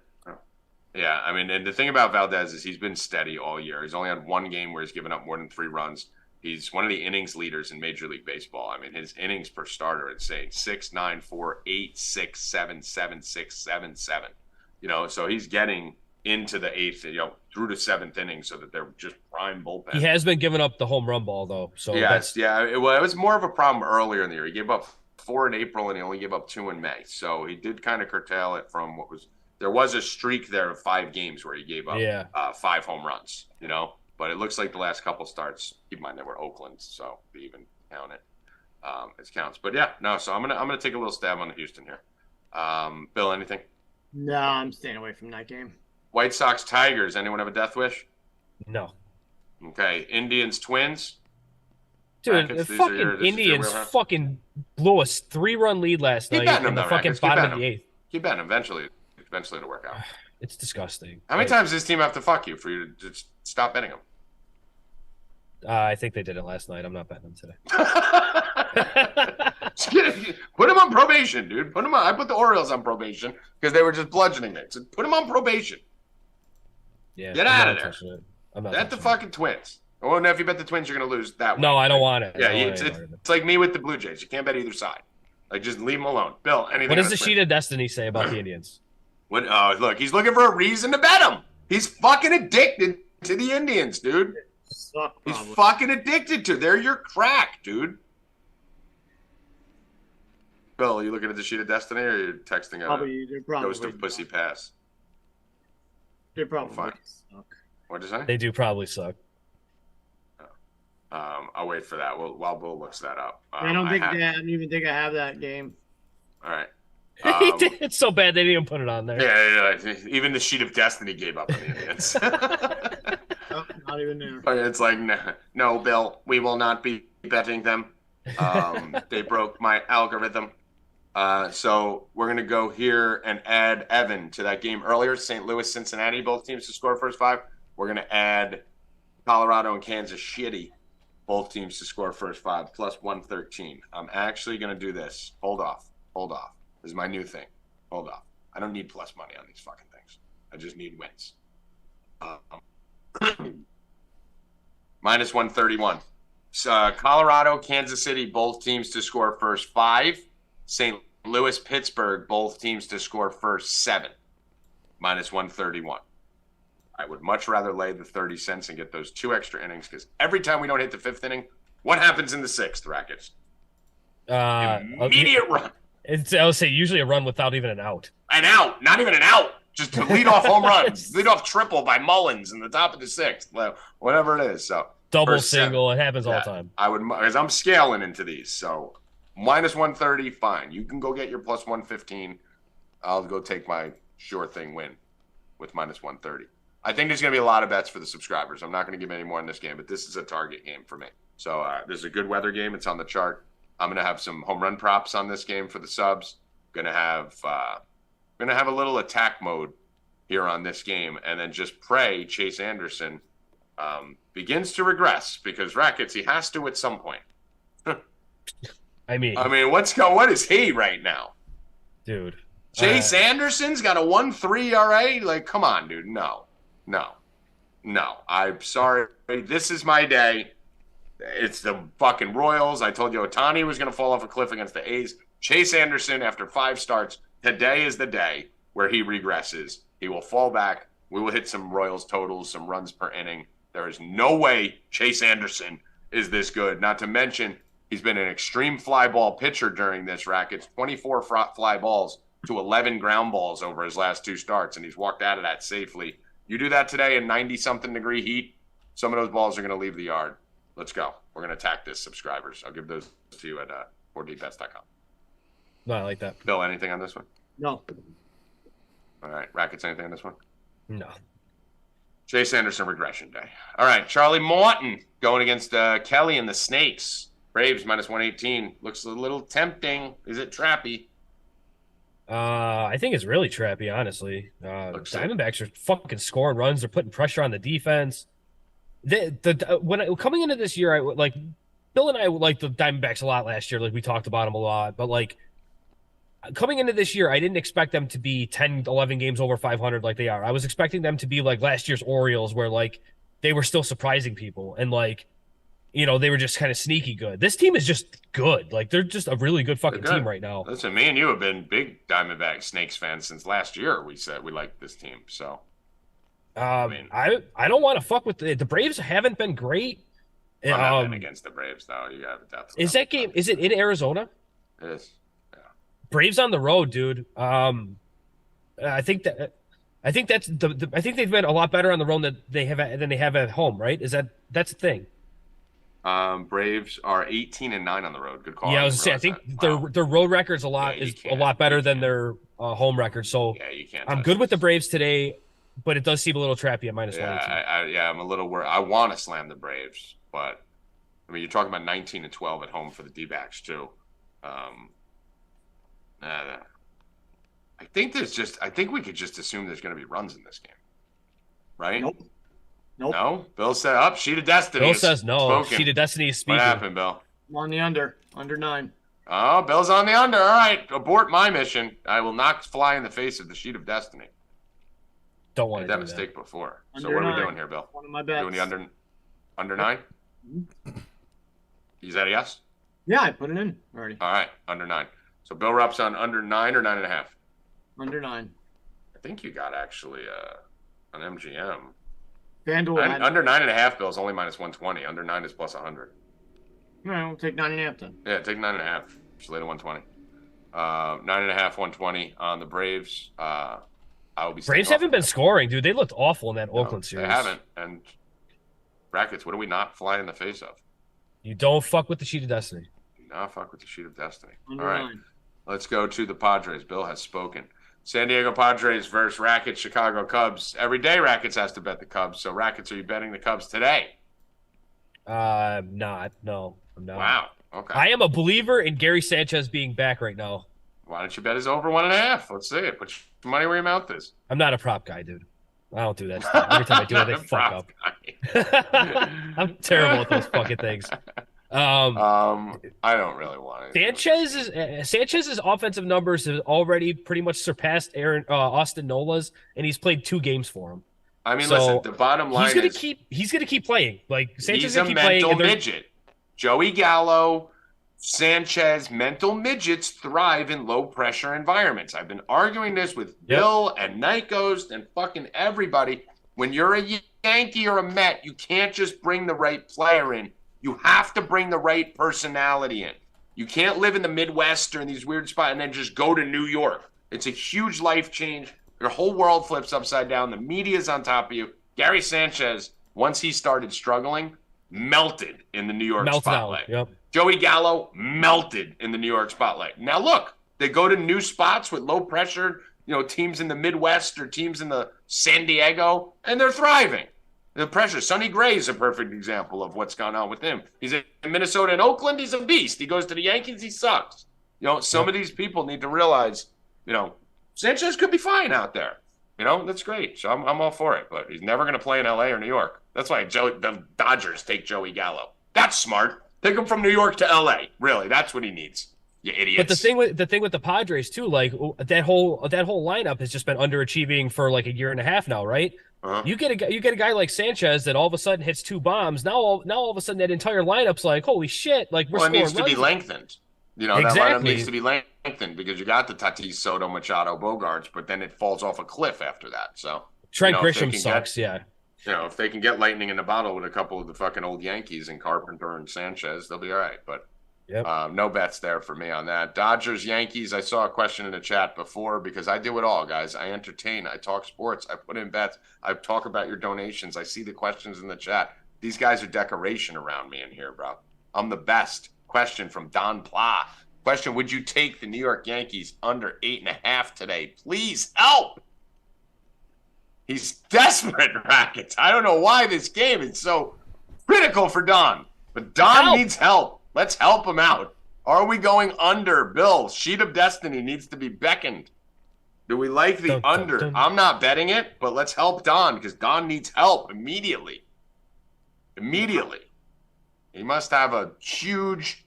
Yeah, I mean, and the thing about Valdez is he's been steady all year. He's only had 1 game where he's given up more than 3 runs. He's one of the innings leaders in Major League Baseball. I mean, his innings per starter, it's saying 6, 9, 4, 8, 6, 7, 7, 6, 7, 7. So he's getting into the 8th, through the 7th inning, so that they're just prime bullpen. He has been giving up the home run ball though. So it was more of a problem earlier in the year. He gave up 4 in April and he only gave up 2 in May. So he did kind of curtail it from there was a streak there of 5 games where he gave up 5 home runs, but it looks like the last couple starts, keep in mind they were Oakland, so they even count it. It counts. But so I'm gonna take a little stab on the Houston here. Bill, anything? No, I'm staying away from that game. White Sox, Tigers. Anyone have a death wish? No. Okay. Indians, Twins. Dude, the fucking Indians fucking blew a 3-run lead last night in the fucking bottom of the 8th. Keep betting. Eventually it'll work out. It's disgusting. How many times does this team have to fuck you for you to just stop betting them? I think they did it last night. I'm not betting them today. Put them on probation, dude. Put them on. I put the Orioles on probation because they were just bludgeoning me. So put them on probation. Yeah, get out of there. Bet the fucking Twins. Oh, no, if you bet the Twins, you're going to lose that one. No, I don't want it. Yeah, it's like me with the Blue Jays. You can't bet either side. Like, just leave them alone. Bill, anything? What does the sheet of destiny say about the Indians? Look, he's looking for a reason to bet them. He's fucking addicted to the Indians, dude. He's fucking addicted to. They're your crack, dude. Bill, are you looking at the sheet of destiny, or are you texting a ghost of pussy pass? They probably suck. What'd you say? They do probably suck. I'll wait for that. While Bill looks that up. I don't even think I have that game. All right. It's so bad they didn't even put it on there. Yeah. Even the sheet of destiny gave up on the Indians. Not even there. It's like, no, Bill, we will not be betting them. They broke my algorithm. So we're going to go here and add Evan to that game earlier. St. Louis, Cincinnati, both teams to score first 5. We're going to add Colorado and Kansas City, both teams to score first 5, plus 113. I'm actually going to do this. Hold off. This is my new thing. Hold off. I don't need plus money on these fucking things. I just need wins. Minus 131. Colorado, Kansas City, both teams to score first 5. St. Louis, Pittsburgh, both teams to score first 7. Minus 131. I would much rather lay the 30 cents and get those 2 extra innings, because every time we don't hit the 5th inning, what happens in the 6th, Rackets? Immediate run. I would say usually a run without even an out. An out, not even an out. Just to lead off home runs, lead off triple by Mullins in the top of the sixth, whatever it is. So double, single, it happens all the time. I would, because I'm scaling into these. So minus 130, fine. You can go get your plus 115. I'll go take my sure thing win with minus 130. I think there's going to be a lot of bets for the subscribers. I'm not going to give any more in this game, but this is a target game for me. So this is a good weather game. It's on the chart. I'm going to have some home run props on this game for the subs. Going to have a little attack mode here on this game, and then just pray Chase Anderson begins to regress, because Rackets, he has to at some point. I mean, what is he right now, dude? Chase Anderson's got a 1.3 ERA. Like, come on, dude. No. I'm sorry. This is my day. It's the fucking Royals. I told you Ohtani was going to fall off a cliff against the A's. Chase Anderson, after 5 starts, today is the day where he regresses. He will fall back. We will hit some Royals totals, some runs per inning. There is no way Chase Anderson is this good. Not to mention, he's been an extreme fly ball pitcher during this, Rackets. 24 fly balls to 11 ground balls over his last 2 starts, and he's walked out of that safely. You do that today in 90-something degree heat, some of those balls are going to leave the yard. Let's go. We're going to attack this, subscribers. I'll give those to you at 4dbets.com. No, I like that. Bill, anything on this one? No. All right. Rackets, anything on this one? No. Chase Anderson regression day. All right. Charlie Morton going against Kelly and the Snakes. Braves minus 118. Looks a little tempting. Is it trappy? I think it's really trappy, honestly. Diamondbacks are fucking scoring runs. They're putting pressure on the defense. When coming into this year, Bill and I liked the Diamondbacks a lot last year. Like, we talked about them a lot, but coming into this year, I didn't expect them to be 10, 11 games over 500 like they are. I was expecting them to be like last year's Orioles, where they were still surprising people and they were just kind of sneaky good. This team is just good. They're just a really good fucking team right now. Listen, me and you have been big Diamondback Snakes fans since last year. We said we liked this team. So, I don't want to fuck with the Braves. Haven't been great. I'm not been against the Braves though. You got definitely. Is that game? Is it in Arizona? It is. Yeah. Braves on the road, dude. I think that's I think they've been a lot better on the road than they have at home. Right? That's the thing. Braves are 18-9 on the road. Good call. Yeah, I was gonna say, I think their road record's a lot better than their home record. So yeah, you can't. I'm good with the Braves today, but it does seem a little trappy at minus 118. I'm a little worried. I want to slam the Braves, but you're talking about 19-12 at home for the D-backs too. I think we could just assume there's going to be runs in this game, right? Nope. No? Bill said up. Sheet of Destiny. Bill says no. Spoken. Sheet of Destiny is speaking. What happened, Bill? I'm on the under 9. Oh, Bill's on the under. All right. Abort my mission. I will not fly in the face of the Sheet of Destiny. Don't want to do that that mistake before. Under so what 9. are we doing here, Bill? One of my bets. Doing the under 9? Mm-hmm. Is that a yes? Yeah, I put it in already. All right. Under 9. So Bill Rupp's on under 9 or 9.5? Under 9. I think you got actually an MGM. FanDuel under 9.5, Bill, is only minus 120. Under 9 is plus 100. All right, we'll take 9.5 then. Yeah, take 9.5. Just later 120. 9.5, 120 on the Braves. I will be. Braves haven't been scoring, dude. They looked awful in that Oakland series. They haven't. And Rackets, what do we not fly in the face of? You don't fuck with the Sheet of Destiny. Do not fuck with the Sheet of Destiny. Under All right. 9. Let's go to the Padres. Bill has spoken. San Diego Padres versus Rackets, Chicago Cubs. Every day Rackets has to bet the Cubs. So Rackets, are you betting the Cubs today? Not. No, I'm not. Wow. Okay. I am a believer in Gary Sanchez being back right now. Why don't you bet his over 1.5? Let's see it. Put your money where your mouth is. I'm not a prop guy, dude. I don't do that stuff. Every time I do it, they fuck up. I'm terrible at those fucking things. I don't really want it. Sanchez's offensive numbers have already pretty much surpassed Austin Nola's, and he's played 2 games for him. Listen, the bottom line he's gonna keep playing. Sanchez he's a mental midget. Joey Gallo, Sanchez, mental midgets thrive in low pressure environments. I've been arguing this with Bill and Night Ghost and fucking everybody. When you're a Yankee or a Met, you can't just bring the right player in. You have to bring the right personality in. You can't live in the Midwest or in these weird spots and then just go to New York. It's a huge life change. Your whole world flips upside down. The media's on top of you. Gary Sanchez, once he started struggling, melted in the New York spotlight. Yep. Joey Gallo melted in the New York spotlight. Now look, they go to new spots with low pressure, teams in the Midwest or teams in the San Diego, and they're thriving. The pressure. Sonny Gray is a perfect example of what's gone on with him. He's in Minnesota and Oakland. He's a beast. He goes to the Yankees. He sucks. Some of these people need to realize, Sanchez could be fine out there. That's great. So I'm all for it. But he's never going to play in L.A. or New York. That's why the Dodgers take Joey Gallo. That's smart. Take him from New York to L.A. Really, that's what he needs. You idiots. But the thing with the Padres too, like that whole lineup has just been underachieving for like a year and a half now, right? Uh-huh. You get a guy like Sanchez that all of a sudden hits 2 bombs. Now all of a sudden that entire lineup's like, holy shit! Like it needs to be lengthened. Exactly. That lineup needs to be lengthened because you got the Tatis, Soto, Machado, Bogarts, but then it falls off a cliff after that. So Trent Grisham sucks. If they can get lightning in the bottle with a couple of the fucking old Yankees and Carpenter and Sanchez, they'll be all right. But no bets there for me on that. Dodgers, Yankees. I saw a question in the chat before because I do it all, guys. I entertain. I talk sports. I put in bets. I talk about your donations. I see the questions in the chat. These guys are decoration around me in here, bro. I'm the best. Question from Don Pla. Question, would you take the New York Yankees under 8.5 today? Please help. He's desperate, Rackets. I don't know why this game is so critical for Don. But Don needs help. Let's help him out. Are we going under? Bill, Sheet of Destiny needs to be beckoned. Do we like the under? I'm not betting it, but let's help Don because Don needs help immediately. Immediately. He must have a huge...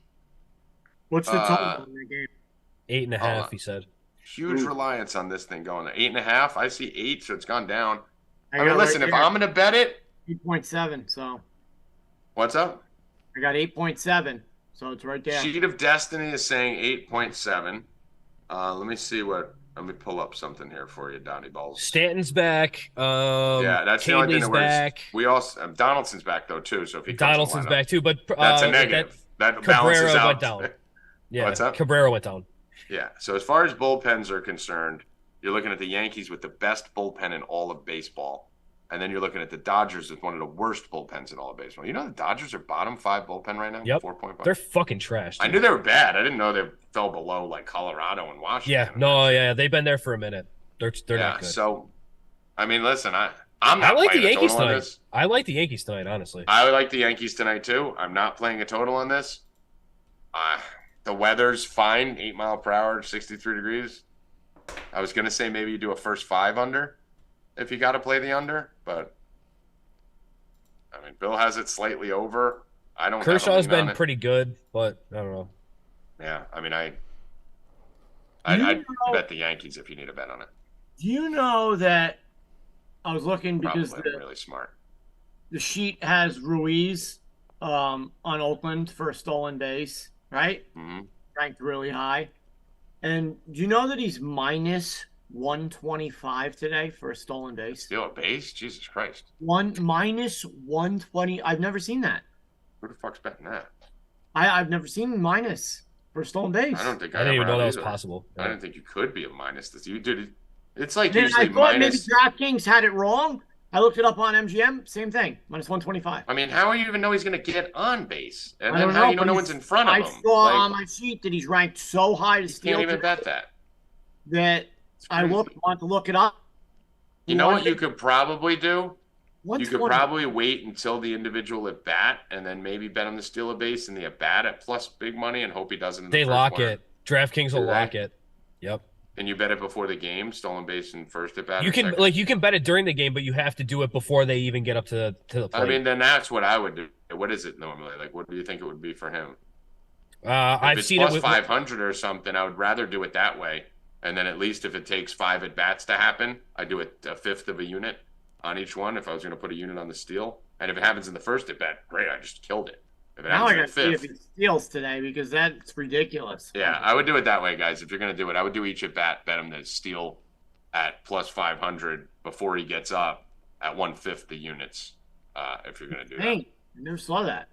What's the total in the game? 8.5, he said. Huge reliance on this thing going there. 8.5? I see 8, so it's gone down. I mean, listen, if I'm going to bet it... 8.7, so... What's up? I got 8.7, so it's right there. Sheet of Destiny is saying 8.7. Let me see what... Let me pull up something here for you, Donnie Balls. Stanton's back. Yeah, that's the only thing that back. We also Donaldson's back though too. So if he Donaldson's back too, but that's a negative. That balances out. Went down. Yeah, what's up? Cabrera went down. Yeah. So as far as bullpens are concerned, you're looking at the Yankees with the best bullpen in all of baseball, and then you're looking at the Dodgers with one of the worst bullpens in all of baseball. You know the Dodgers are bottom 5 bullpen right now. Yep. 4.5. They're fucking trash. I knew they were bad. I didn't know they fell below like Colorado and Washington. Yeah, they've been there for a minute. They're not good. So, I mean, listen, I'm not I like the playing Yankees a total tonight. on this. I like the Yankees tonight, honestly. I like the Yankees tonight too. I'm not playing a total on this. The weather's fine, 8 mile per hour, 63 degrees. I was gonna say maybe you do a first 5 under if you got to play the under, but I mean, Bill has it slightly over. I don't. Kershaw's been pretty good, but I don't know. Yeah, I mean, I'd bet the Yankees if you need a bet on it. Do you know that I was looking because really smart. The sheet has Ruiz on Oakland for a stolen base, right? Mm-hmm. Ranked really high. And do you know that he's minus 125 today for a stolen base? Steal a base? Jesus Christ. Minus 120. I've never seen that. Who the fuck's betting that? I've never seen minus for a stolen base. I don't think I didn't even know that was possible. I didn't think you could be a minus. You did. It's like then usually I thought minus. Maybe DraftKings had it wrong. I looked it up on MGM. Same thing. Minus 125. I mean, how do you even know he's going to get on base? And then I don't how know, do you know no one's in front of him? I saw on my sheet that he's ranked so high to steal. Can't even bet that. That I want to look it up. You know what you could probably do? You could 120. probably wait until the individual at bat and then maybe bet him to steal a base in the at bat at plus big money and hope he doesn't. In the they first lock one. it. DraftKings will lock it. Yep. And you bet it before the game, stolen base in first at bat. You can bet it during the game, but you have to do it before they even get up to the plate. I mean, then that's what I would do. What is it normally? Like, what do you think it would be for him? I've seen plus it with 500 or something. I would rather do it that way. And then at least if it takes 5 at bats to happen, I do it a fifth of a unit on each one. If I was going to put a unit on the steal, and if it happens in the first at bat, great, I just killed it. If it Now I happens got in to the see fifth, if he steals today because that's ridiculous. yeah, I would do it that way, guys. If you're going to do it, I would do each at bat, bet him to steal at plus 500 before he gets up at 1/5 the units. If you're going to do that. I never saw that.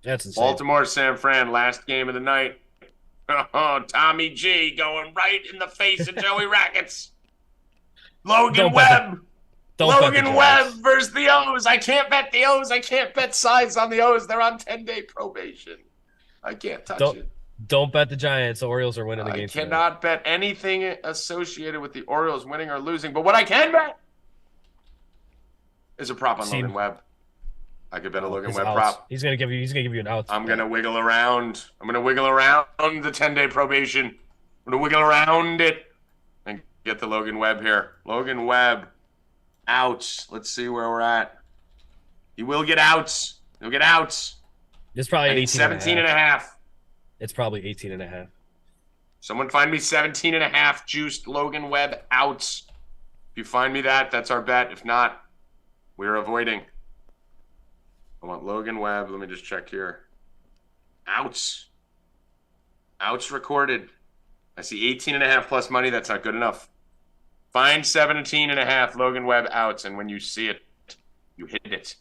That's insane. Baltimore, San Fran, last game of the night. Oh, Tommy G going right in the face of Joey Rackets. Logan Webb. Logan Webb versus the O's. I can't bet the O's. I can't bet sides on the O's. They're on 10-day probation. I can't touch it. Don't bet the Giants. The Orioles are winning the game. I cannot bet anything associated with the Orioles winning or losing. But what I can bet is a prop on Logan Webb. I could bet a Logan Webb prop. He's gonna give you an out. I'm gonna wiggle around. I'm gonna wiggle around the 10-day probation. I'm gonna wiggle around it and get the Logan Webb here. Logan Webb. Outs. Let's see where we're at. He will get outs. He'll get outs. It's probably 17.5. It's probably 18.5. Someone find me 17.5 juiced Logan Webb outs. If you find me that, that's our bet. If not, we're avoiding. I want Logan Webb. Let me just check here. Outs. Outs recorded. I see 18.5 plus money. That's not good enough. Find 17.5 Logan Webb outs, and when you see it, you hit it.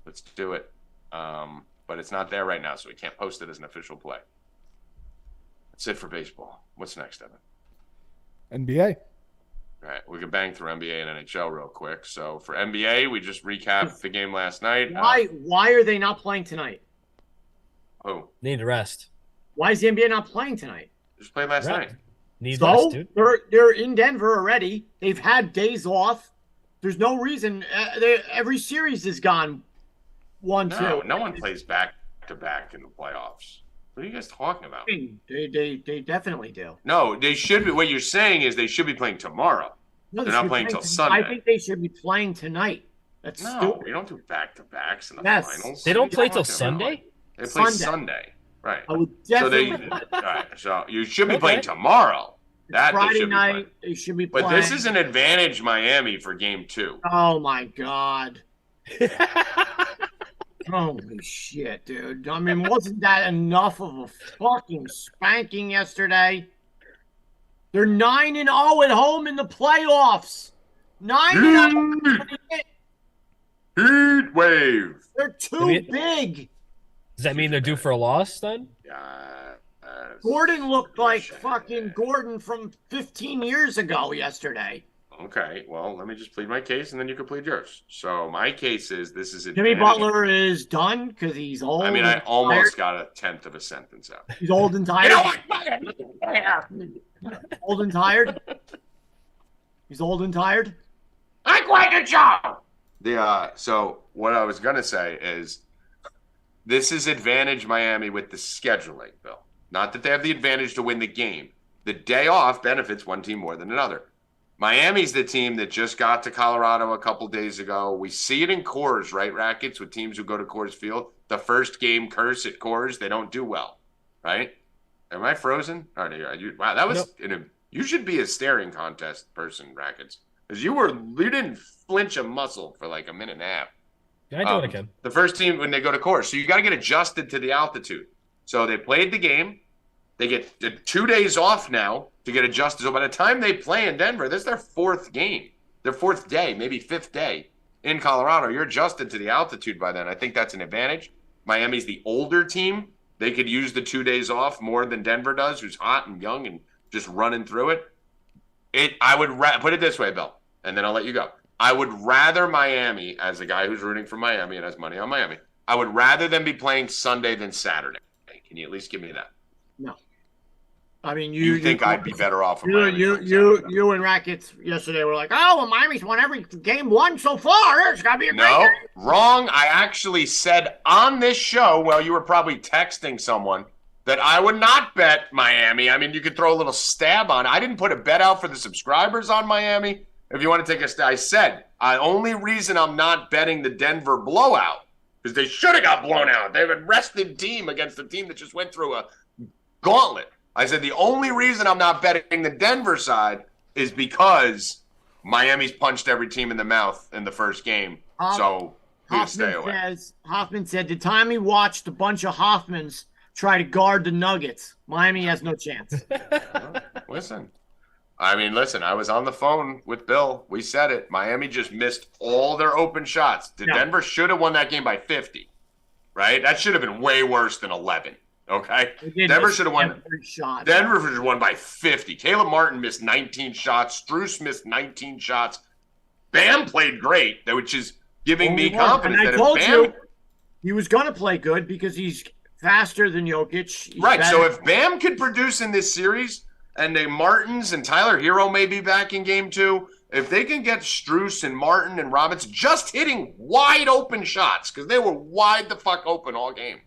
Let's do it. But it's not there right now, so we can't post it as an official play. That's it for baseball. What's next, Evan? NBA. All right, we can bang through NBA and NHL real quick. So for NBA, we just recapped the game last night. Why are they not playing tonight? Oh, need to rest. Why is the NBA not playing tonight? Just played last night. So they're in Denver already. They've had days off. There's no reason. Every series is gone 1-2. No one plays back to back in the playoffs. What are you guys talking about? They definitely do. No, they should be. What you're saying is they should be playing tomorrow. No, they're not playing till Sunday. I think they should be playing tonight. That's stupid. We don't do back to backs in the finals. They don't play till Sunday. They play Sunday. Right. I would definitely. All right. So you should be playing tomorrow. That Friday night, they should be playing. But this is an advantage Miami for game 2. Oh my God. Holy shit, dude. I mean, wasn't that enough of a fucking spanking yesterday? They're 9-0 at home in the playoffs. 9-0. Heat wave. They're too big. Does that mean they're due for a loss then? Gordon looked like fucking Gordon from 15 years ago yesterday. Okay, well, let me just plead my case, and then you can plead yours. So my case is this is Jimmy Butler is done because he's old. I mean, I almost got a tenth of a sentence out. He's old and tired. Old and tired. He's old and tired. I quit the job. So what I was gonna say is, this is advantage Miami with the scheduling, Bill. Not that they have the advantage to win the game. The day off benefits one team more than another. Miami's the team that just got to Colorado a couple days ago. We see it in Coors, right, Rackets, with teams who go to Coors Field. The first game curse at Coors, they don't do well, right? Am I frozen? All right, wow, that was you should be a staring contest person, Rackets, because you didn't flinch a muscle for like a minute and a half. Yeah, I do it again. The first team when they go to Coors, so you got to get adjusted to the altitude. So they played the game. They get 2 days off now to get adjusted. So by the time they play in Denver, this is their 4th game, their 4th day, maybe 5th day in Colorado. You're adjusted to the altitude by then. I think that's an advantage. Miami's the older team. They could use the 2 days off more than Denver does, who's hot and young and just running through it. I would put it this way, Bill, and then I'll let you go. I would rather Miami, as a guy who's rooting for Miami and has money on Miami, I would rather them be playing Sunday than Saturday. Can you at least give me that? No. I mean, you think I'd be better off? You and Rackets yesterday were like, oh, well, Miami's won every game won so far. It's got to be a great game. Wrong. I actually said on this show, while you were probably texting someone, that I would not bet Miami. I mean, you could throw a little stab on it. I didn't put a bet out for the subscribers on Miami. If you want to take a stab, I said, the only reason I'm not betting the Denver blowout, because they should have got blown out. They have a rested team against a team that just went through a gauntlet. I said the only reason I'm not betting the Denver side is because Miami's punched every team in the mouth in the first game. So please stay away. Hoffman said, did Tommy watched a bunch of Hoffmans try to guard the Nuggets? Miami has no chance. Listen, I was on the phone with Bill. We said it. Miami just missed all their open shots. Denver should have won that game by 50, right? That should have been way worse than 11. Okay, Denver should have won. Denver should have won by 50. Caleb Martin missed 19 shots. Strus missed 19 shots. Bam played great, which is giving me confidence. And I told you he was going to play good because he's faster than Jokic. Right. So if Bam could produce in this series, and the Martins and Tyler Hero may be back in game 2, if they can get Strus and Martin and Roberts just hitting wide open shots, because they were wide the fuck open all game,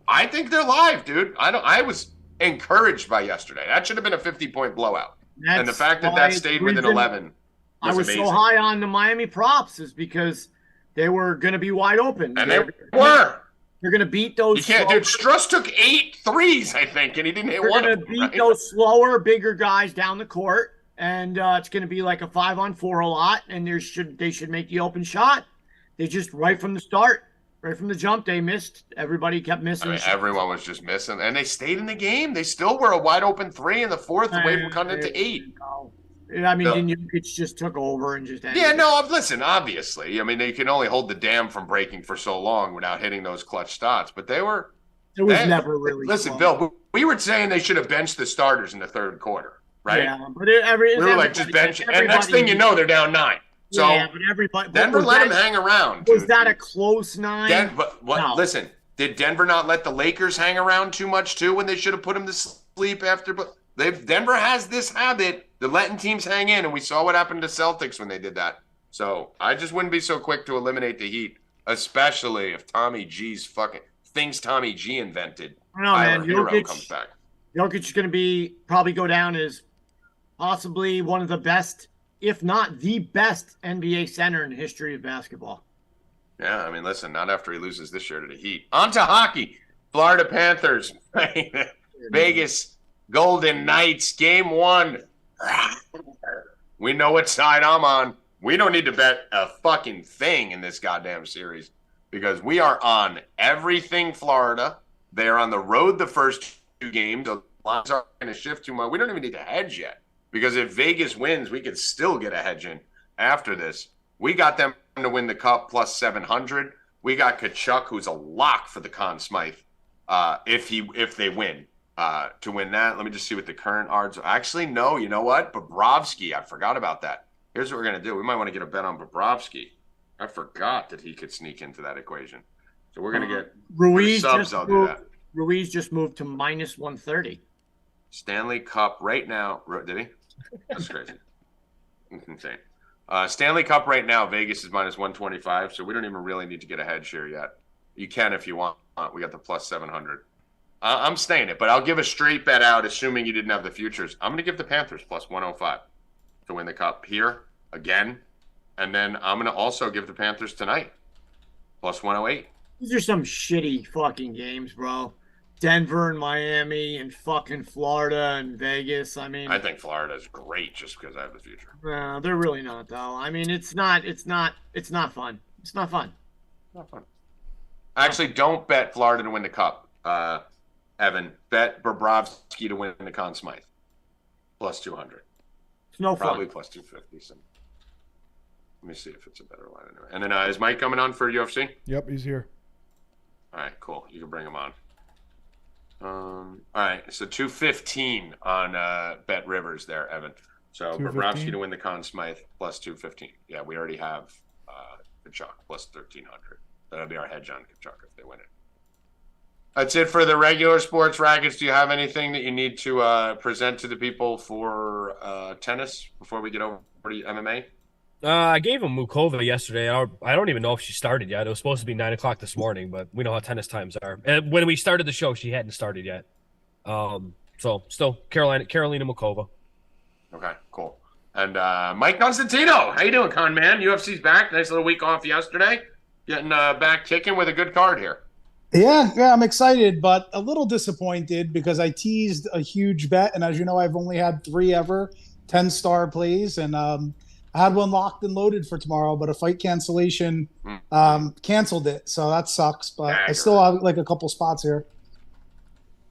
I think they're live, dude. I was encouraged by yesterday. That should have been a 50-point blowout. And the fact that stayed within 11 was amazing. So high on the Miami props is because they were going to be wide open. And they were. They're going to beat those. You can't, dude. Struss took 8 threes, I think, and he didn't hit one. They're going to beat those slower, bigger guys down the court, and it's going to be like a 5-on-4 a lot. And they should make the open shot. They just right from the start, right from the jump, they missed. Everybody kept missing. I mean, everyone was just missing, and they stayed in the game. They still were a wide open 3 in the fourth, away from cutting it to 8. I mean, Jokic just took over and just ended. Yeah, no, listen, obviously. I mean, they can only hold the dam from breaking for so long without hitting those clutch shots. But they were – It was never really Listen, close. Bill, we were saying they should have benched the starters in the third quarter, right? Yeah, but we were like, just bench – and next thing you know, they're down 9. So but everybody – Denver let them hang around. Was that a close 9? No. Listen, did Denver not let the Lakers hang around too much, too, when they should have put them to sleep after – Denver has this habit of letting teams hang in, and we saw what happened to Celtics when they did that. So I just wouldn't be so quick to eliminate the Heat, especially if Tommy G's fucking things Tommy G invented. I know, man. Hero comes back. Jokic is going to probably go down as possibly one of the best, if not the best, NBA center in the history of basketball. Yeah, I mean, listen, not after he loses this year to the Heat. On to hockey. Florida Panthers. Vegas Golden Knights, game 1. We know what side I'm on. We don't need to bet a fucking thing in this goddamn series because we are on everything Florida. They are on the road the first 2 games. The lines aren't going to shift too much. We don't even need to hedge yet because if Vegas wins, we could still get a hedge in after this. We got them to win the cup plus 700. We got Kachuk, who's a lock for the Conn Smythe if they win. To win that, let me just see what the current odds are. Actually, no, you know what? Bobrovsky, I forgot about that. Here's what we're going to do. We might want to get a bet on Bobrovsky. I forgot that he could sneak into that equation. So we're going to get Ruiz subs. I'll do that. Ruiz just moved to minus 130. Stanley Cup right now. Did he? That's crazy. That's insane. Stanley Cup right now, Vegas is minus 125, so we don't even really need to get a hedge here yet. You can if you want. We got the plus 700. I'm staying it, but I'll give a straight bet out, assuming you didn't have the futures. I'm going to give the Panthers plus 105 to win the cup here again, and then I'm going to also give the Panthers tonight plus 108. These are some shitty fucking games, bro. Denver and Miami and fucking Florida and Vegas. I mean, I think Florida is great just because I have the future. No, they're really not, though. I mean, it's not fun. It's not fun. Not fun. Actually, don't bet Florida to win the cup. Evan, bet Bobrovsky to win the Conn Smythe. Plus 200. It's no Probably fun. plus 250. So. Let me see if it's a better line. Anyway. And then is Mike coming on for UFC? Yep, he's here. All right, cool. You can bring him on. All right, so 215 on Bet Rivers there, Evan. So Bobrovsky to win the Conn Smythe plus 215. Yeah, we already have Kachuk plus 1,300. That'll be our hedge on Kachuk if they win it. That's it for the regular sports. Rackets, do you have anything that you need to present to the people for tennis before we get over to MMA? I gave him Mukova yesterday. I don't even know if she started yet. It was supposed to be 9 o'clock this morning, but we know how tennis times are. And when we started the show, she hadn't started yet. So still Carolina Mukova. Okay, cool. And Mike Constantino, how you doing, con man? UFC's back. Nice little week off yesterday. Getting back kicking with a good card here. Yeah, I'm excited, but a little disappointed because I teased a huge bet, and as you know, I've only had 3 ever 10-star plays, and I had one locked and loaded for tomorrow, but a fight cancellation canceled it, so that sucks. But I still have like a couple spots here.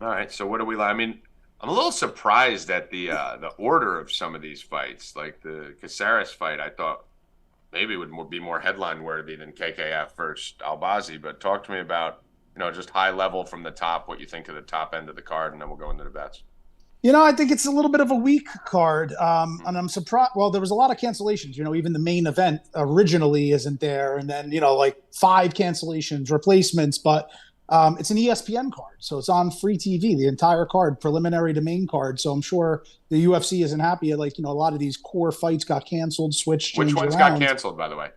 All right, so what do we like? I mean, I'm a little surprised at the order of some of these fights. Like the Caceres fight, I thought maybe would be more headline worthy than KKF versus Albazi. But talk to me about just high level from the top, what you think of the top end of the card, and then we'll go into the bets. I think it's a little bit of a weak card, and I'm surprised. Well, there was a lot of cancellations. Even the main event originally isn't there, and then 5 cancellations, replacements. But it's an ESPN card, so it's on free TV, the entire card, preliminary to main card. So I'm sure the UFC isn't happy. A lot of these core fights got canceled, switched. Which ones got canceled, by the way?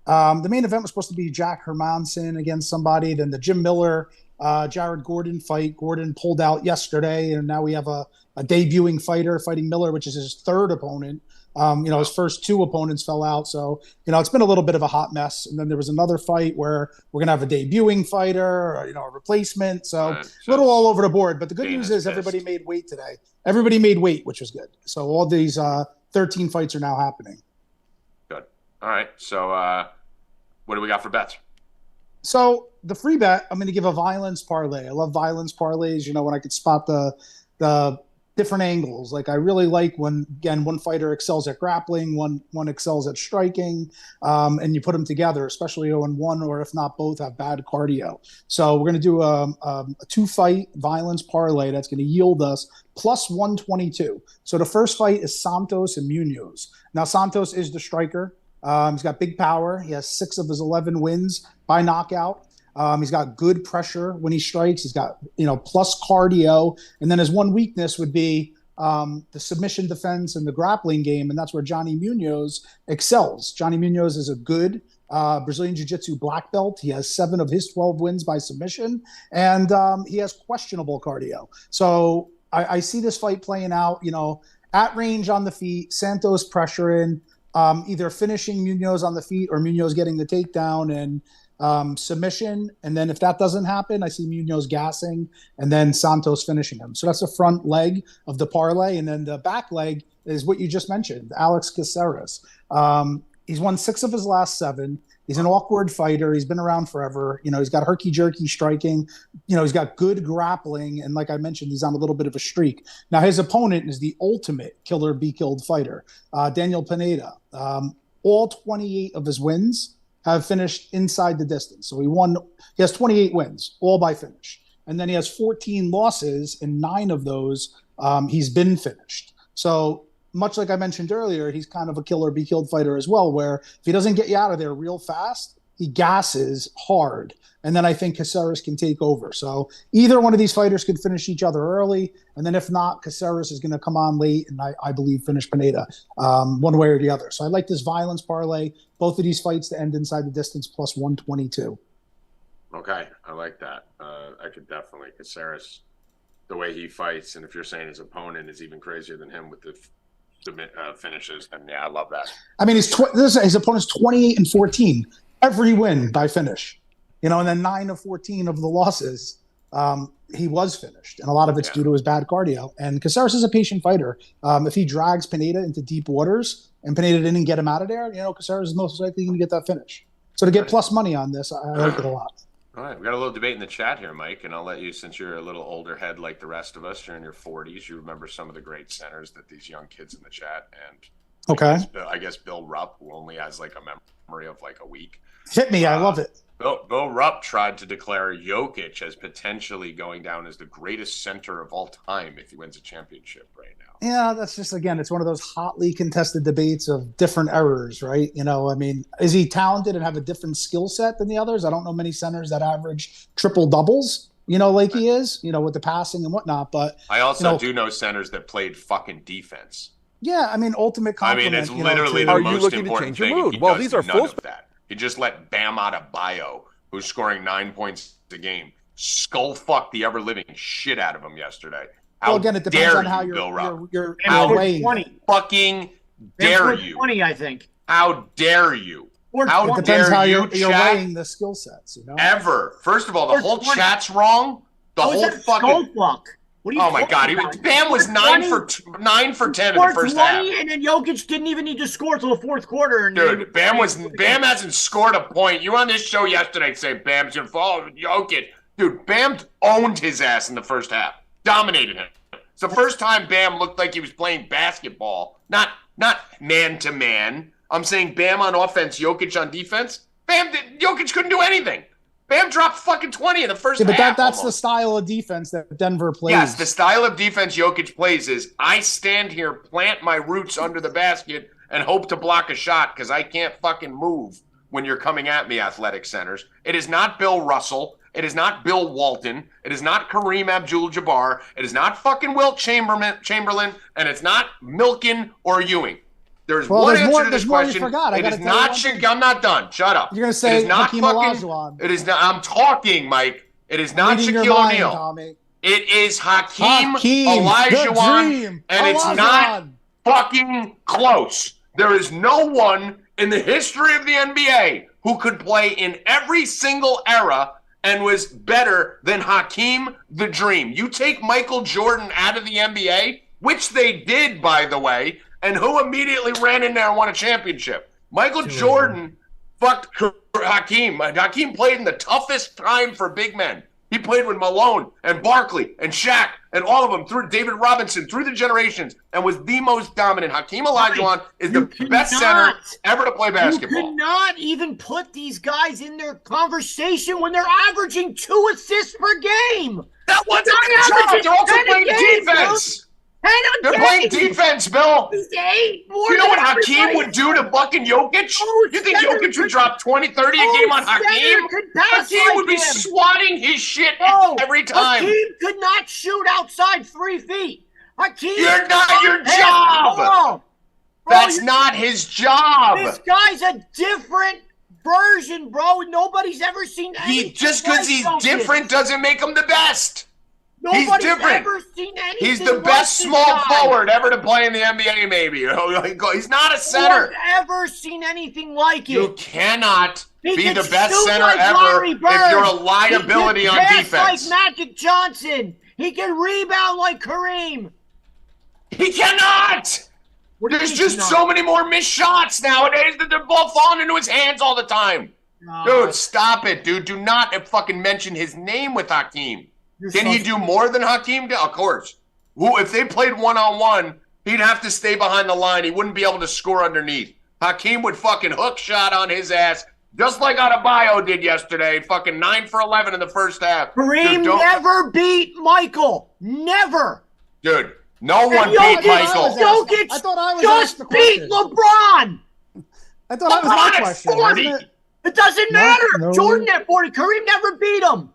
The main event was supposed to be Jack Hermanson against somebody. Then the Jim Miller. Jared Gordon fight. Gordon pulled out yesterday, and now we have a debuting fighter fighting Miller, which is his third opponent. His first 2 opponents fell out. So, it's been a little bit of a hot mess. And then there was another fight where we're going to have a debuting fighter, a replacement. So a little all over the board. But the good news is everybody made weight today. Everybody made weight, which was good. So all these 13 fights are now happening. Good. All right. So what do we got for bets? So the free bet, I'm going to give a violence parlay. I love violence parlays, when I could spot the different angles. Like I really like when, again, one fighter excels at grappling, one excels at striking, and you put them together, especially when one or if not both have bad cardio. So we're going to do a 2-fight violence parlay that's going to yield us plus 122. So the first fight is Santos and Munoz. Now Santos is the striker. He's got big power. He has 6 of his 11 wins by knockout. He's got good pressure when he strikes. He's got, plus cardio. And then his one weakness would be the submission defense and the grappling game. And that's where Johnny Munoz excels. Johnny Munoz is a good Brazilian Jiu-Jitsu black belt. He has 7 of his 12 wins by submission. And he has questionable cardio. So I see this fight playing out, at range on the feet, Santos pressuring, either finishing Munoz on the feet or Munoz getting the takedown and submission. And then if that doesn't happen, I see Munoz gassing and then Santos finishing him. So that's the front leg of the parlay. And then the back leg is what you just mentioned, Alex Caceres. He's won 6 of his last 7. He's an awkward fighter. He's been around forever. He's got herky-jerky striking. He's got good grappling. And like I mentioned, he's on a little bit of a streak. Now, his opponent is the ultimate killer-be-killed fighter, Daniel Pineda. All 28 of his wins have finished inside the distance. So he has 28 wins, all by finish. And then he has 14 losses, and 9 of those he's been finished. So much like I mentioned earlier, he's kind of a killer-be-killed fighter as well, where if he doesn't get you out of there real fast, he gasses hard. And then I think Caceres can take over. So either one of these fighters could finish each other early. And then if not, Caceres is going to come on late and I believe finish Pineda one way or the other. So I like this violence parlay. Both of these fights to end inside the distance plus 122. Okay. I like that. I could definitely. Caceres, the way he fights, and if you're saying his opponent is even crazier than him with the finishes, and yeah, I love that. I mean, his opponent's 28-14. Every win by finish. And then 9 of 14 of the losses, he was finished. And a lot of it's due to his bad cardio. And Caceres is a patient fighter. If he drags Pineda into deep waters and Pineda didn't get him out of there, Caceres is most likely going to get that finish. So to get plus money on this, I like it a lot. All right. We got a little debate in the chat here, Mike, and I'll let you, since you're a little older head like the rest of us, you're in your 40s, you remember some of the great centers that these young kids in the chat. And okay, I guess Bill Rupp, who only has like a memory of like a week. Hit me. I love it. Bill Rupp tried to declare Jokic as potentially going down as the greatest center of all time if he wins a championship right now. Yeah, that's just, again, it's one of those hotly contested debates of different errors, right? I mean, is he talented and have a different skill set than the others? I don't know many centers that average triple doubles, like he is, with the passing and whatnot. But I also do know centers that played fucking defense. Yeah, I mean, ultimate compliment. I mean, it's literally the most important thing. Well, these are full. He just let Bam Adebayo, who's scoring 9 points a game, skull fuck the ever-living shit out of him yesterday. How again, it depends on how you're weighing. Fucking dare you? 20, I think. How dare you? How dare depends how you, you're weighing the skill sets. Ever. First of all, the whole chat's wrong. The whole fucking. What are you my God! Bam was 9 for 10 in the first half, and then Jokic didn't even need to score till the fourth quarter. Dude, Bam hasn't scored a point. You were on this show yesterday saying Bam's gonna fall with Jokic. Dude, Bam owned his ass in the first half, dominated him. It's the first time Bam looked like he was playing basketball, not man to man. I'm saying Bam on offense, Jokic on defense. Jokic couldn't do anything. Bam dropped fucking 20 in the first half. But that's almost. the style of defense that Denver plays. Yes, the style of defense Jokic plays is I stand here, plant my roots under the basket, and hope to block a shot because I can't fucking move when you're coming at me, athletic centers. It is not Bill Russell. It is not Bill Walton. It is not Kareem Abdul-Jabbar. It is not fucking Wilt Chamberlain. And it's not Milken or Ewing. There's one answer to this question. It is not. I'm not done. Shut up. You're gonna say it is not Hakeem fucking. Olajuwon. It is not. I'm talking, Mike. It is not Shaquille O'Neal. It is Hakeem Olajuwon, and it's not fucking close. There is no one in the history of the NBA who could play in every single era and was better than Hakeem the Dream. You take Michael Jordan out of the NBA, which they did, by the way, and who immediately ran in there and won a championship? Michael Jordan fucked Hakeem. Hakeem played in the toughest time for big men. He played with Malone and Barkley and Shaq and all of them through David Robinson, through the generations, and was the most dominant. Hakeem Olajuwon is the best center ever to play basketball. You cannot even put these guys in their conversation when they're averaging 2 assists per game. That wasn't their job. They're also playing defense. They're playing defense, Bill. You know what Hakeem would do to fucking Jokic? You think Jokic would drop 20, 30 a game on Hakeem? Hakeem would be swatting his shit every time. Hakeem could not shoot outside 3 feet. Hakeem, you're not your job. That's not his job. This guy's a different version, bro. Nobody's ever seen anything. Just because he's different doesn't make him the best. Nobody's he's different. Ever seen anything he's the best small forward ever to play in the NBA, maybe. He's not a center. I've ever seen anything like it. You cannot be the best center ever if you're a liability on defense. Like Magic Johnson. He can rebound like Kareem. He cannot. There's just so many more missed shots nowadays that the ball falling into his hands all the time. Dude, stop it, dude. Do not fucking mention his name with Hakeem. Can he do more than Hakeem? Of course. If they played one-on-one, he'd have to stay behind the line. He wouldn't be able to score underneath. Hakeem would fucking hook shot on his ass, just like Adebayo did yesterday. Fucking 9 for 11 in the first half. Kareem never beat Michael. Never. Dude, no one beat Michael. Jokic just beat LeBron. I thought that was my question. 40. It doesn't matter. Jordan at 40. Kareem never beat him.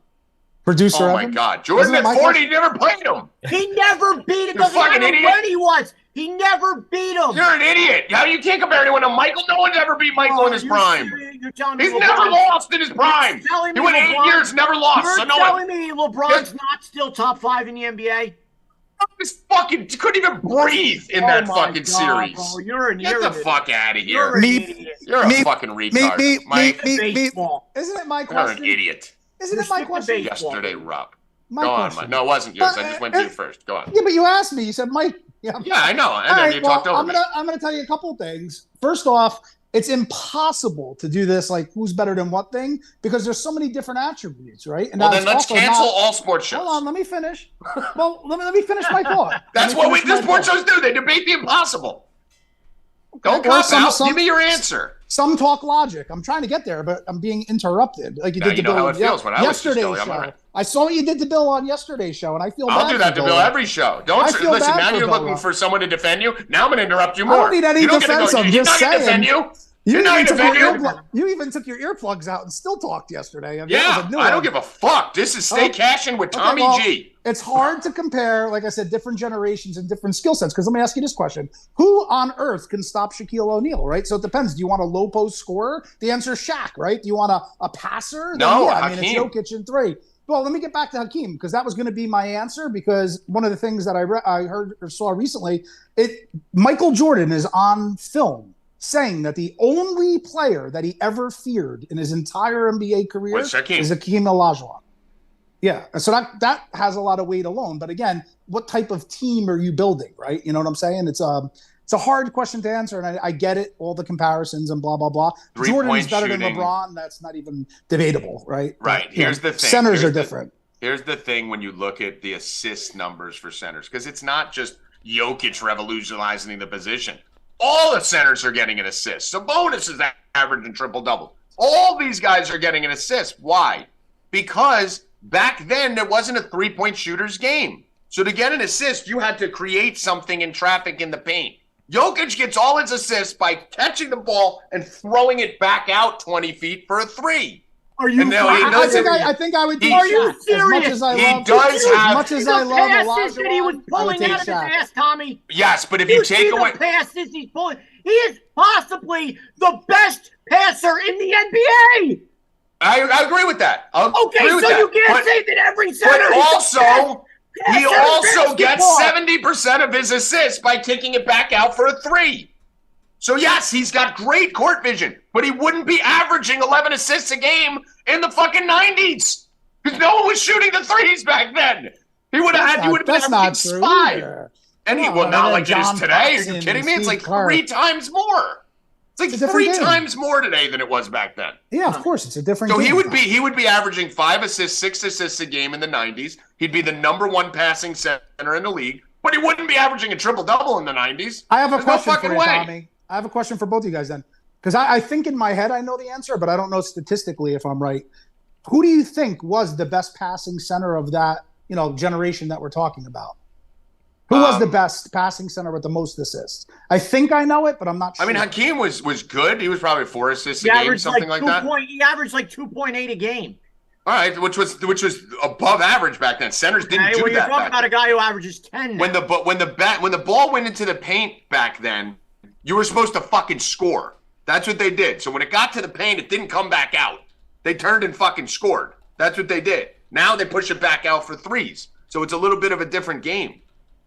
Producer, oh my God, Jordan at 40 never played him. He never beat him. Doesn't matter when he was. He never beat him. You're an idiot. How you can't compare anyone to Michael? No one's ever beat Michael in his prime. You're telling me he's never lost in his prime. He went 8 years, never lost. You're telling me LeBron's not still top 5 in the NBA? This fucking couldn't even breathe in that fucking series. Bro, you're an Get the fuck out of here. You're a fucking retard. Mike. Isn't it my question? You're an idiot. Isn't it my question? Yesterday, Rupp. Go on, Mike. No, it wasn't yours. I just went to you first. Go on. Yeah, but you asked me. You said, Mike. Yeah, I know. And then you talked over me. I'm going to tell you a couple of things. First off, it's impossible to do this, like who's better than what thing, because there's so many different attributes, right? And well, then let's cancel all sports shows. Hold on, let me finish. Well, let me finish my thought. That's what the sports shows do. They debate the impossible. Okay. Don't cop out. Give me your answer. Some talk logic. I'm trying to get there, but I'm being interrupted. Like you did to Bill how it feels when I yesterday's show. I saw what you did to Bill on yesterday's show, and I feel bad. I'll do that to Bill every show. Don't listen. Now you're looking for someone to defend you. Now I'm going to interrupt you more. I don't need any defense. I'm just saying. Defend you. You even took your earplugs out and still talked yesterday. I mean, I don't give a fuck. This is Stay Cashin with Tommy G. It's hard to compare, like I said, different generations and different skill sets. Because let me ask you this question. Who on earth can stop Shaquille O'Neal, right? So it depends. Do you want a low post scorer? The answer is Shaq, right? Do you want a passer? No, I mean, it's Jokic in 3. Well, let me get back to Hakeem, because that was going to be my answer, because one of the things that I heard or saw recently, Michael Jordan is on film saying that the only player that he ever feared in his entire NBA career is Hakeem Olajuwon. Yeah, so that has a lot of weight alone. But again, what type of team are you building, right? You know what I'm saying? It's a hard question to answer, and I get it, all the comparisons and blah, blah, blah. Jordan's better than LeBron. That's not even debatable, right? Right. Here's the thing. Centers are different. Here's the thing when you look at the assist numbers for centers, because it's not just Jokic revolutionizing the position. All the centers are getting an assist. Sabonis is averaging triple-double. All these guys are getting an assist. Why? because back then there wasn't a three-point shooter's game. So to get an assist, you had to create something in traffic in the paint. Jokic gets all his assists by catching the ball and throwing it back out 20 feet for a three. Are you? I think I would. Are you serious? As much as I love passes that he was pulling out of his ass, Tommy. Yes, but if you take away the passes he's pulling, he is possibly the best passer in the NBA. I agree with that. You can't say that every center. But also, he also gets 70% of his assists by kicking it back out for a three. So yes, he's got great court vision, but he wouldn't be averaging 11 assists a game in the fucking 90s because no one was shooting the threes back then. He would have had. He would have been averaging 5. And he would not like it is today. Are you kidding me? It's like 3 times more. It's like 3 times more today than it was back then. Yeah, of course, it's a different. So game. He would be averaging 5 assists, 6 assists a game in the 90s. He'd be the number 1 passing center in the league, but he wouldn't be averaging a triple-double in the 90s. I have a question for you, Tommy. I have a question for both of you guys then. Because I think in my head I know the answer, but I don't know statistically if I'm right. Who do you think was the best passing center of that, generation that we're talking about? Who was the best passing center with the most assists? I think I know it, but I'm not sure. I mean, Hakeem was good. He was probably 4 assists a game, something like that. He averaged like 2.8 a game. All right, which was above average back then. Centers didn't do that. You're talking about a guy who averages 10 now. When the ball went into the paint back then, you were supposed to fucking score. That's what they did. So when it got to the paint, it didn't come back out. They turned and fucking scored. That's what they did. Now they push it back out for threes. So it's a little bit of a different game.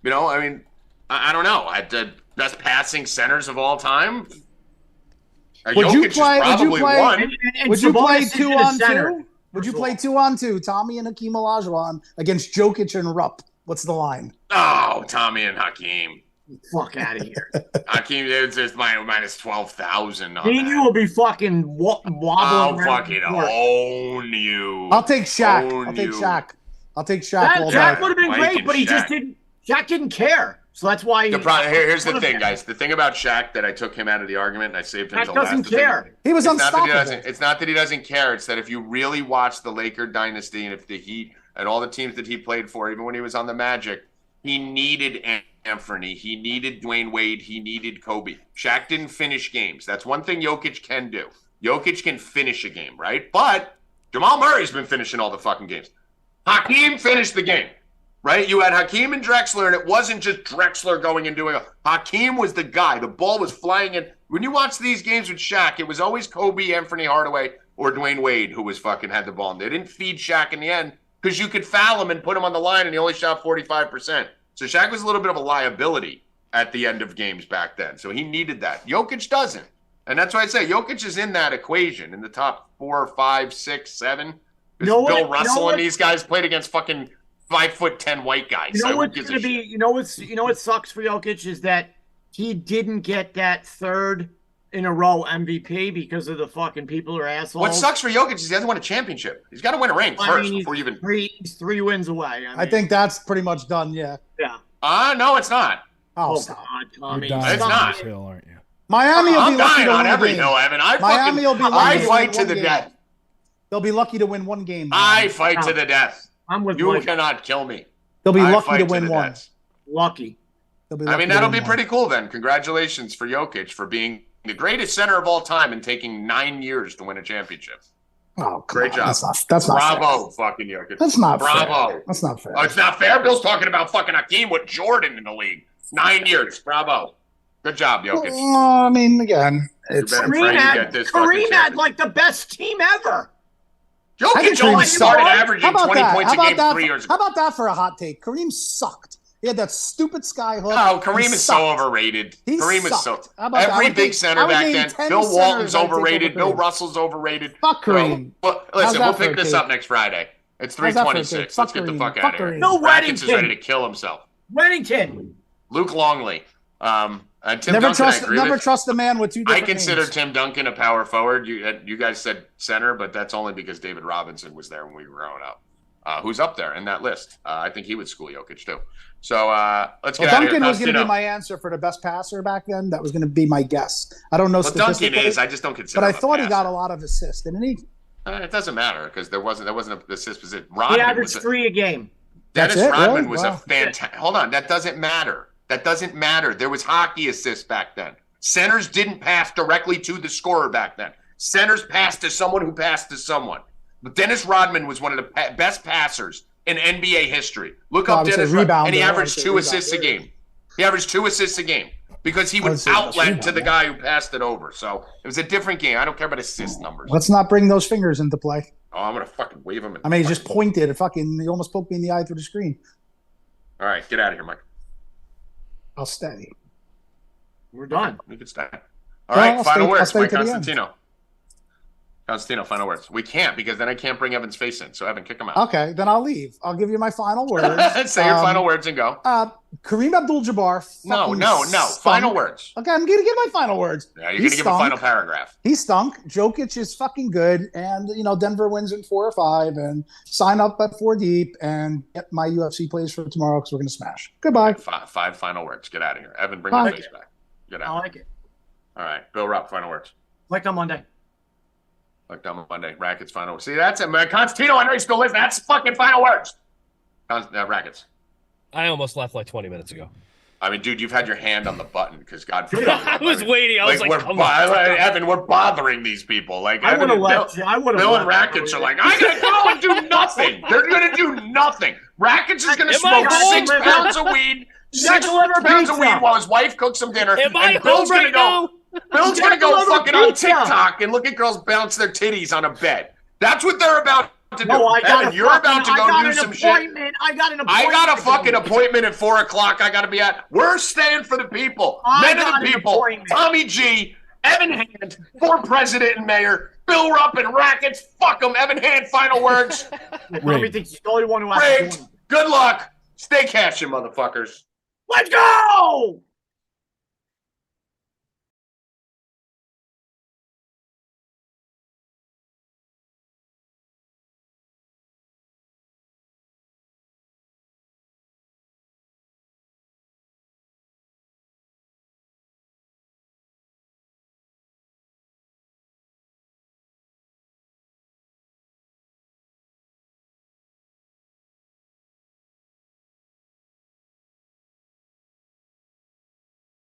I mean, I don't know. The best passing centers of all time. Would you play 2-on-2? Would you play 2-on-2, Tommy and Hakeem Olajuwon against Jokic and Rupp? What's the line? Oh, Tommy and Hakeem. Fuck out of here. Hakeem, it's minus 12,000. You will be fucking wobbling. I'll fucking own you. I'll take Shaq. I'll take Shaq. Shaq would have been great, but he just didn't. Shaq didn't care. So that's why. Here's the thing, guys. The thing about Shaq that I took him out of the argument and I saved him. Shaq doesn't care. He was unstoppable. It's not that he doesn't care. It's that if you really watch the Laker dynasty and if the Heat and all the teams that he played for, even when he was on the Magic, he needed Anthony. He needed Dwayne Wade. He needed Kobe. Shaq didn't finish games. That's one thing Jokic can do. Jokic can finish a game, right? But Jamal Murray's been finishing all the fucking games. Hakeem finished the game. Right? You had Hakeem and Drexler, and it wasn't just Drexler going and doing it. Hakeem was the guy. The ball was flying in. When you watch these games with Shaq, it was always Kobe, Anthony Hardaway, or Dwayne Wade who was fucking had the ball. And they didn't feed Shaq in the end because you could foul him and put him on the line, and he only shot 45%. So Shaq was a little bit of a liability at the end of games back then. So he needed that. Jokic doesn't. And that's why I say Jokic is in that equation in the top 4, 5, 6, 7. Bill Russell and these guys played against fucking 5'10" white guys. You know what's gonna be? You know what sucks for Jokic is that he didn't get that 3rd in a row MVP because of the fucking people who are assholes. What sucks for Jokic is he hasn't won a championship. He's got to win a ring first before you even. He's 3 wins away. I think that's pretty much done. Yeah. Yeah. No, it's not. Oh God, Tommy. It's not. Hill, aren't you? Miami will be lucky to win every hill, Evan. Miami will be lucky I fight to the death. They'll be lucky to win 1 game. I fight to the death. I'm with you. Cannot kill me. They'll be lucky to win 1. Lucky. That'll be pretty cool then. Congratulations for Jokic for being the greatest center of all time and taking 9 years to win a championship. Oh, great job. That's not Bravo, fair. Fucking Jokic. That's not Bravo. Fair. That's not fair. Oh, it's not fair? Bill's talking about fucking Hakeem with Jordan in the league. 9 years. Bravo. Good job, Jokic. Well, I mean, again, it's Kareem had like the best team ever. Jokic only started averaging 20 points a game 3 years ago. How about that for a hot take? Kareem sucked. He had that stupid sky hook. Oh, Kareem is so overrated. Kareem is so. Every big center back then. Bill Walton's overrated. Bill Russell's overrated. Fuck Kareem. Well, listen, we'll pick this up next Friday. It's 3:26. Let's get the fuck out of here. No, Rackets is ready to kill himself. Weddington. Luke Longley. Tim never Duncan, trust a man with 2 different I consider names. Tim Duncan a power forward. You guys said center, but that's only because David Robinson was there when we were growing up. Who's up there in that list? I think he would school Jokic too. So let's get out of here. Duncan was going to be my answer for the best passer back then. That was going to be my guess. I don't know. Well, Duncan is. I just don't consider. But I thought he got a lot of assists, didn't he? It doesn't matter because there wasn't an assist position. He averaged 3 a game. Dennis Rodman was a fantastic. Hold on, that doesn't matter. That doesn't matter. There was hockey assists back then. Centers didn't pass directly to the scorer back then. Centers passed to someone who passed to someone. But Dennis Rodman was one of the best passers in NBA history. Look up Dennis Rodman, and he averaged 2 assists a game. He averaged 2 assists a game because he would outlet to the guy who passed it over. So it was a different game. I don't care about assist numbers. Let's not bring those fingers into play. Oh, I'm going to fucking wave them. I mean, he just pointed. He almost poked me in the eye through the screen. All right, get out of here, Mike. I'll stay. We're done. We could stay. All right, final words, Mike Constantino. Constantino, final words. We can't because then I can't bring Evan's face in. So Evan, kick him out. Okay, then I'll leave. I'll give you my final words. Say your final words and go. Kareem Abdul-Jabbar. No. Final words. Okay, I'm going to give my final words. Yeah, you're going to give a final paragraph. He stunk. Jokic is fucking good. And, Denver wins in 4 or 5. And sign up at 4 deep and get my UFC plays for tomorrow because we're going to smash. Goodbye. 5 final words. Get out of here. Evan, bring your face back. Get out. I like it. All right. Bill Rupp, final words. Like on Monday. Like on Monday. Rackets, final words. See, that's it. Constantino, I know you still live. That's fucking final words. Rackets. I almost left like 20 minutes ago. I mean, dude, you've had your hand on the button because God forbid. I was waiting. I was like, Evan, we're bothering these people. Like, I would have left. Bill and Rackets are like, I gotta go and do nothing. They're gonna do nothing. Rackets is gonna smoke 6 pounds of weed, 6 pounds of weed while his wife cooks some dinner. And Bill's gonna go. Bill's gonna go fucking on TikTok and look at girls bounce their titties on a bed. That's what they're about to do. Evan, you're about to go do some shit. I got an appointment. I got a fucking appointment at 4 o'clock. I got to be at. We're staying for the people. Men of the people. Tommy G, Evan Hand, for president and mayor. Bill Rupp and Rackets. Fuck them. Evan Hand, final words. Tommy thinks he's the only one who has to. Good luck. Stay cashing, motherfuckers. Let's go!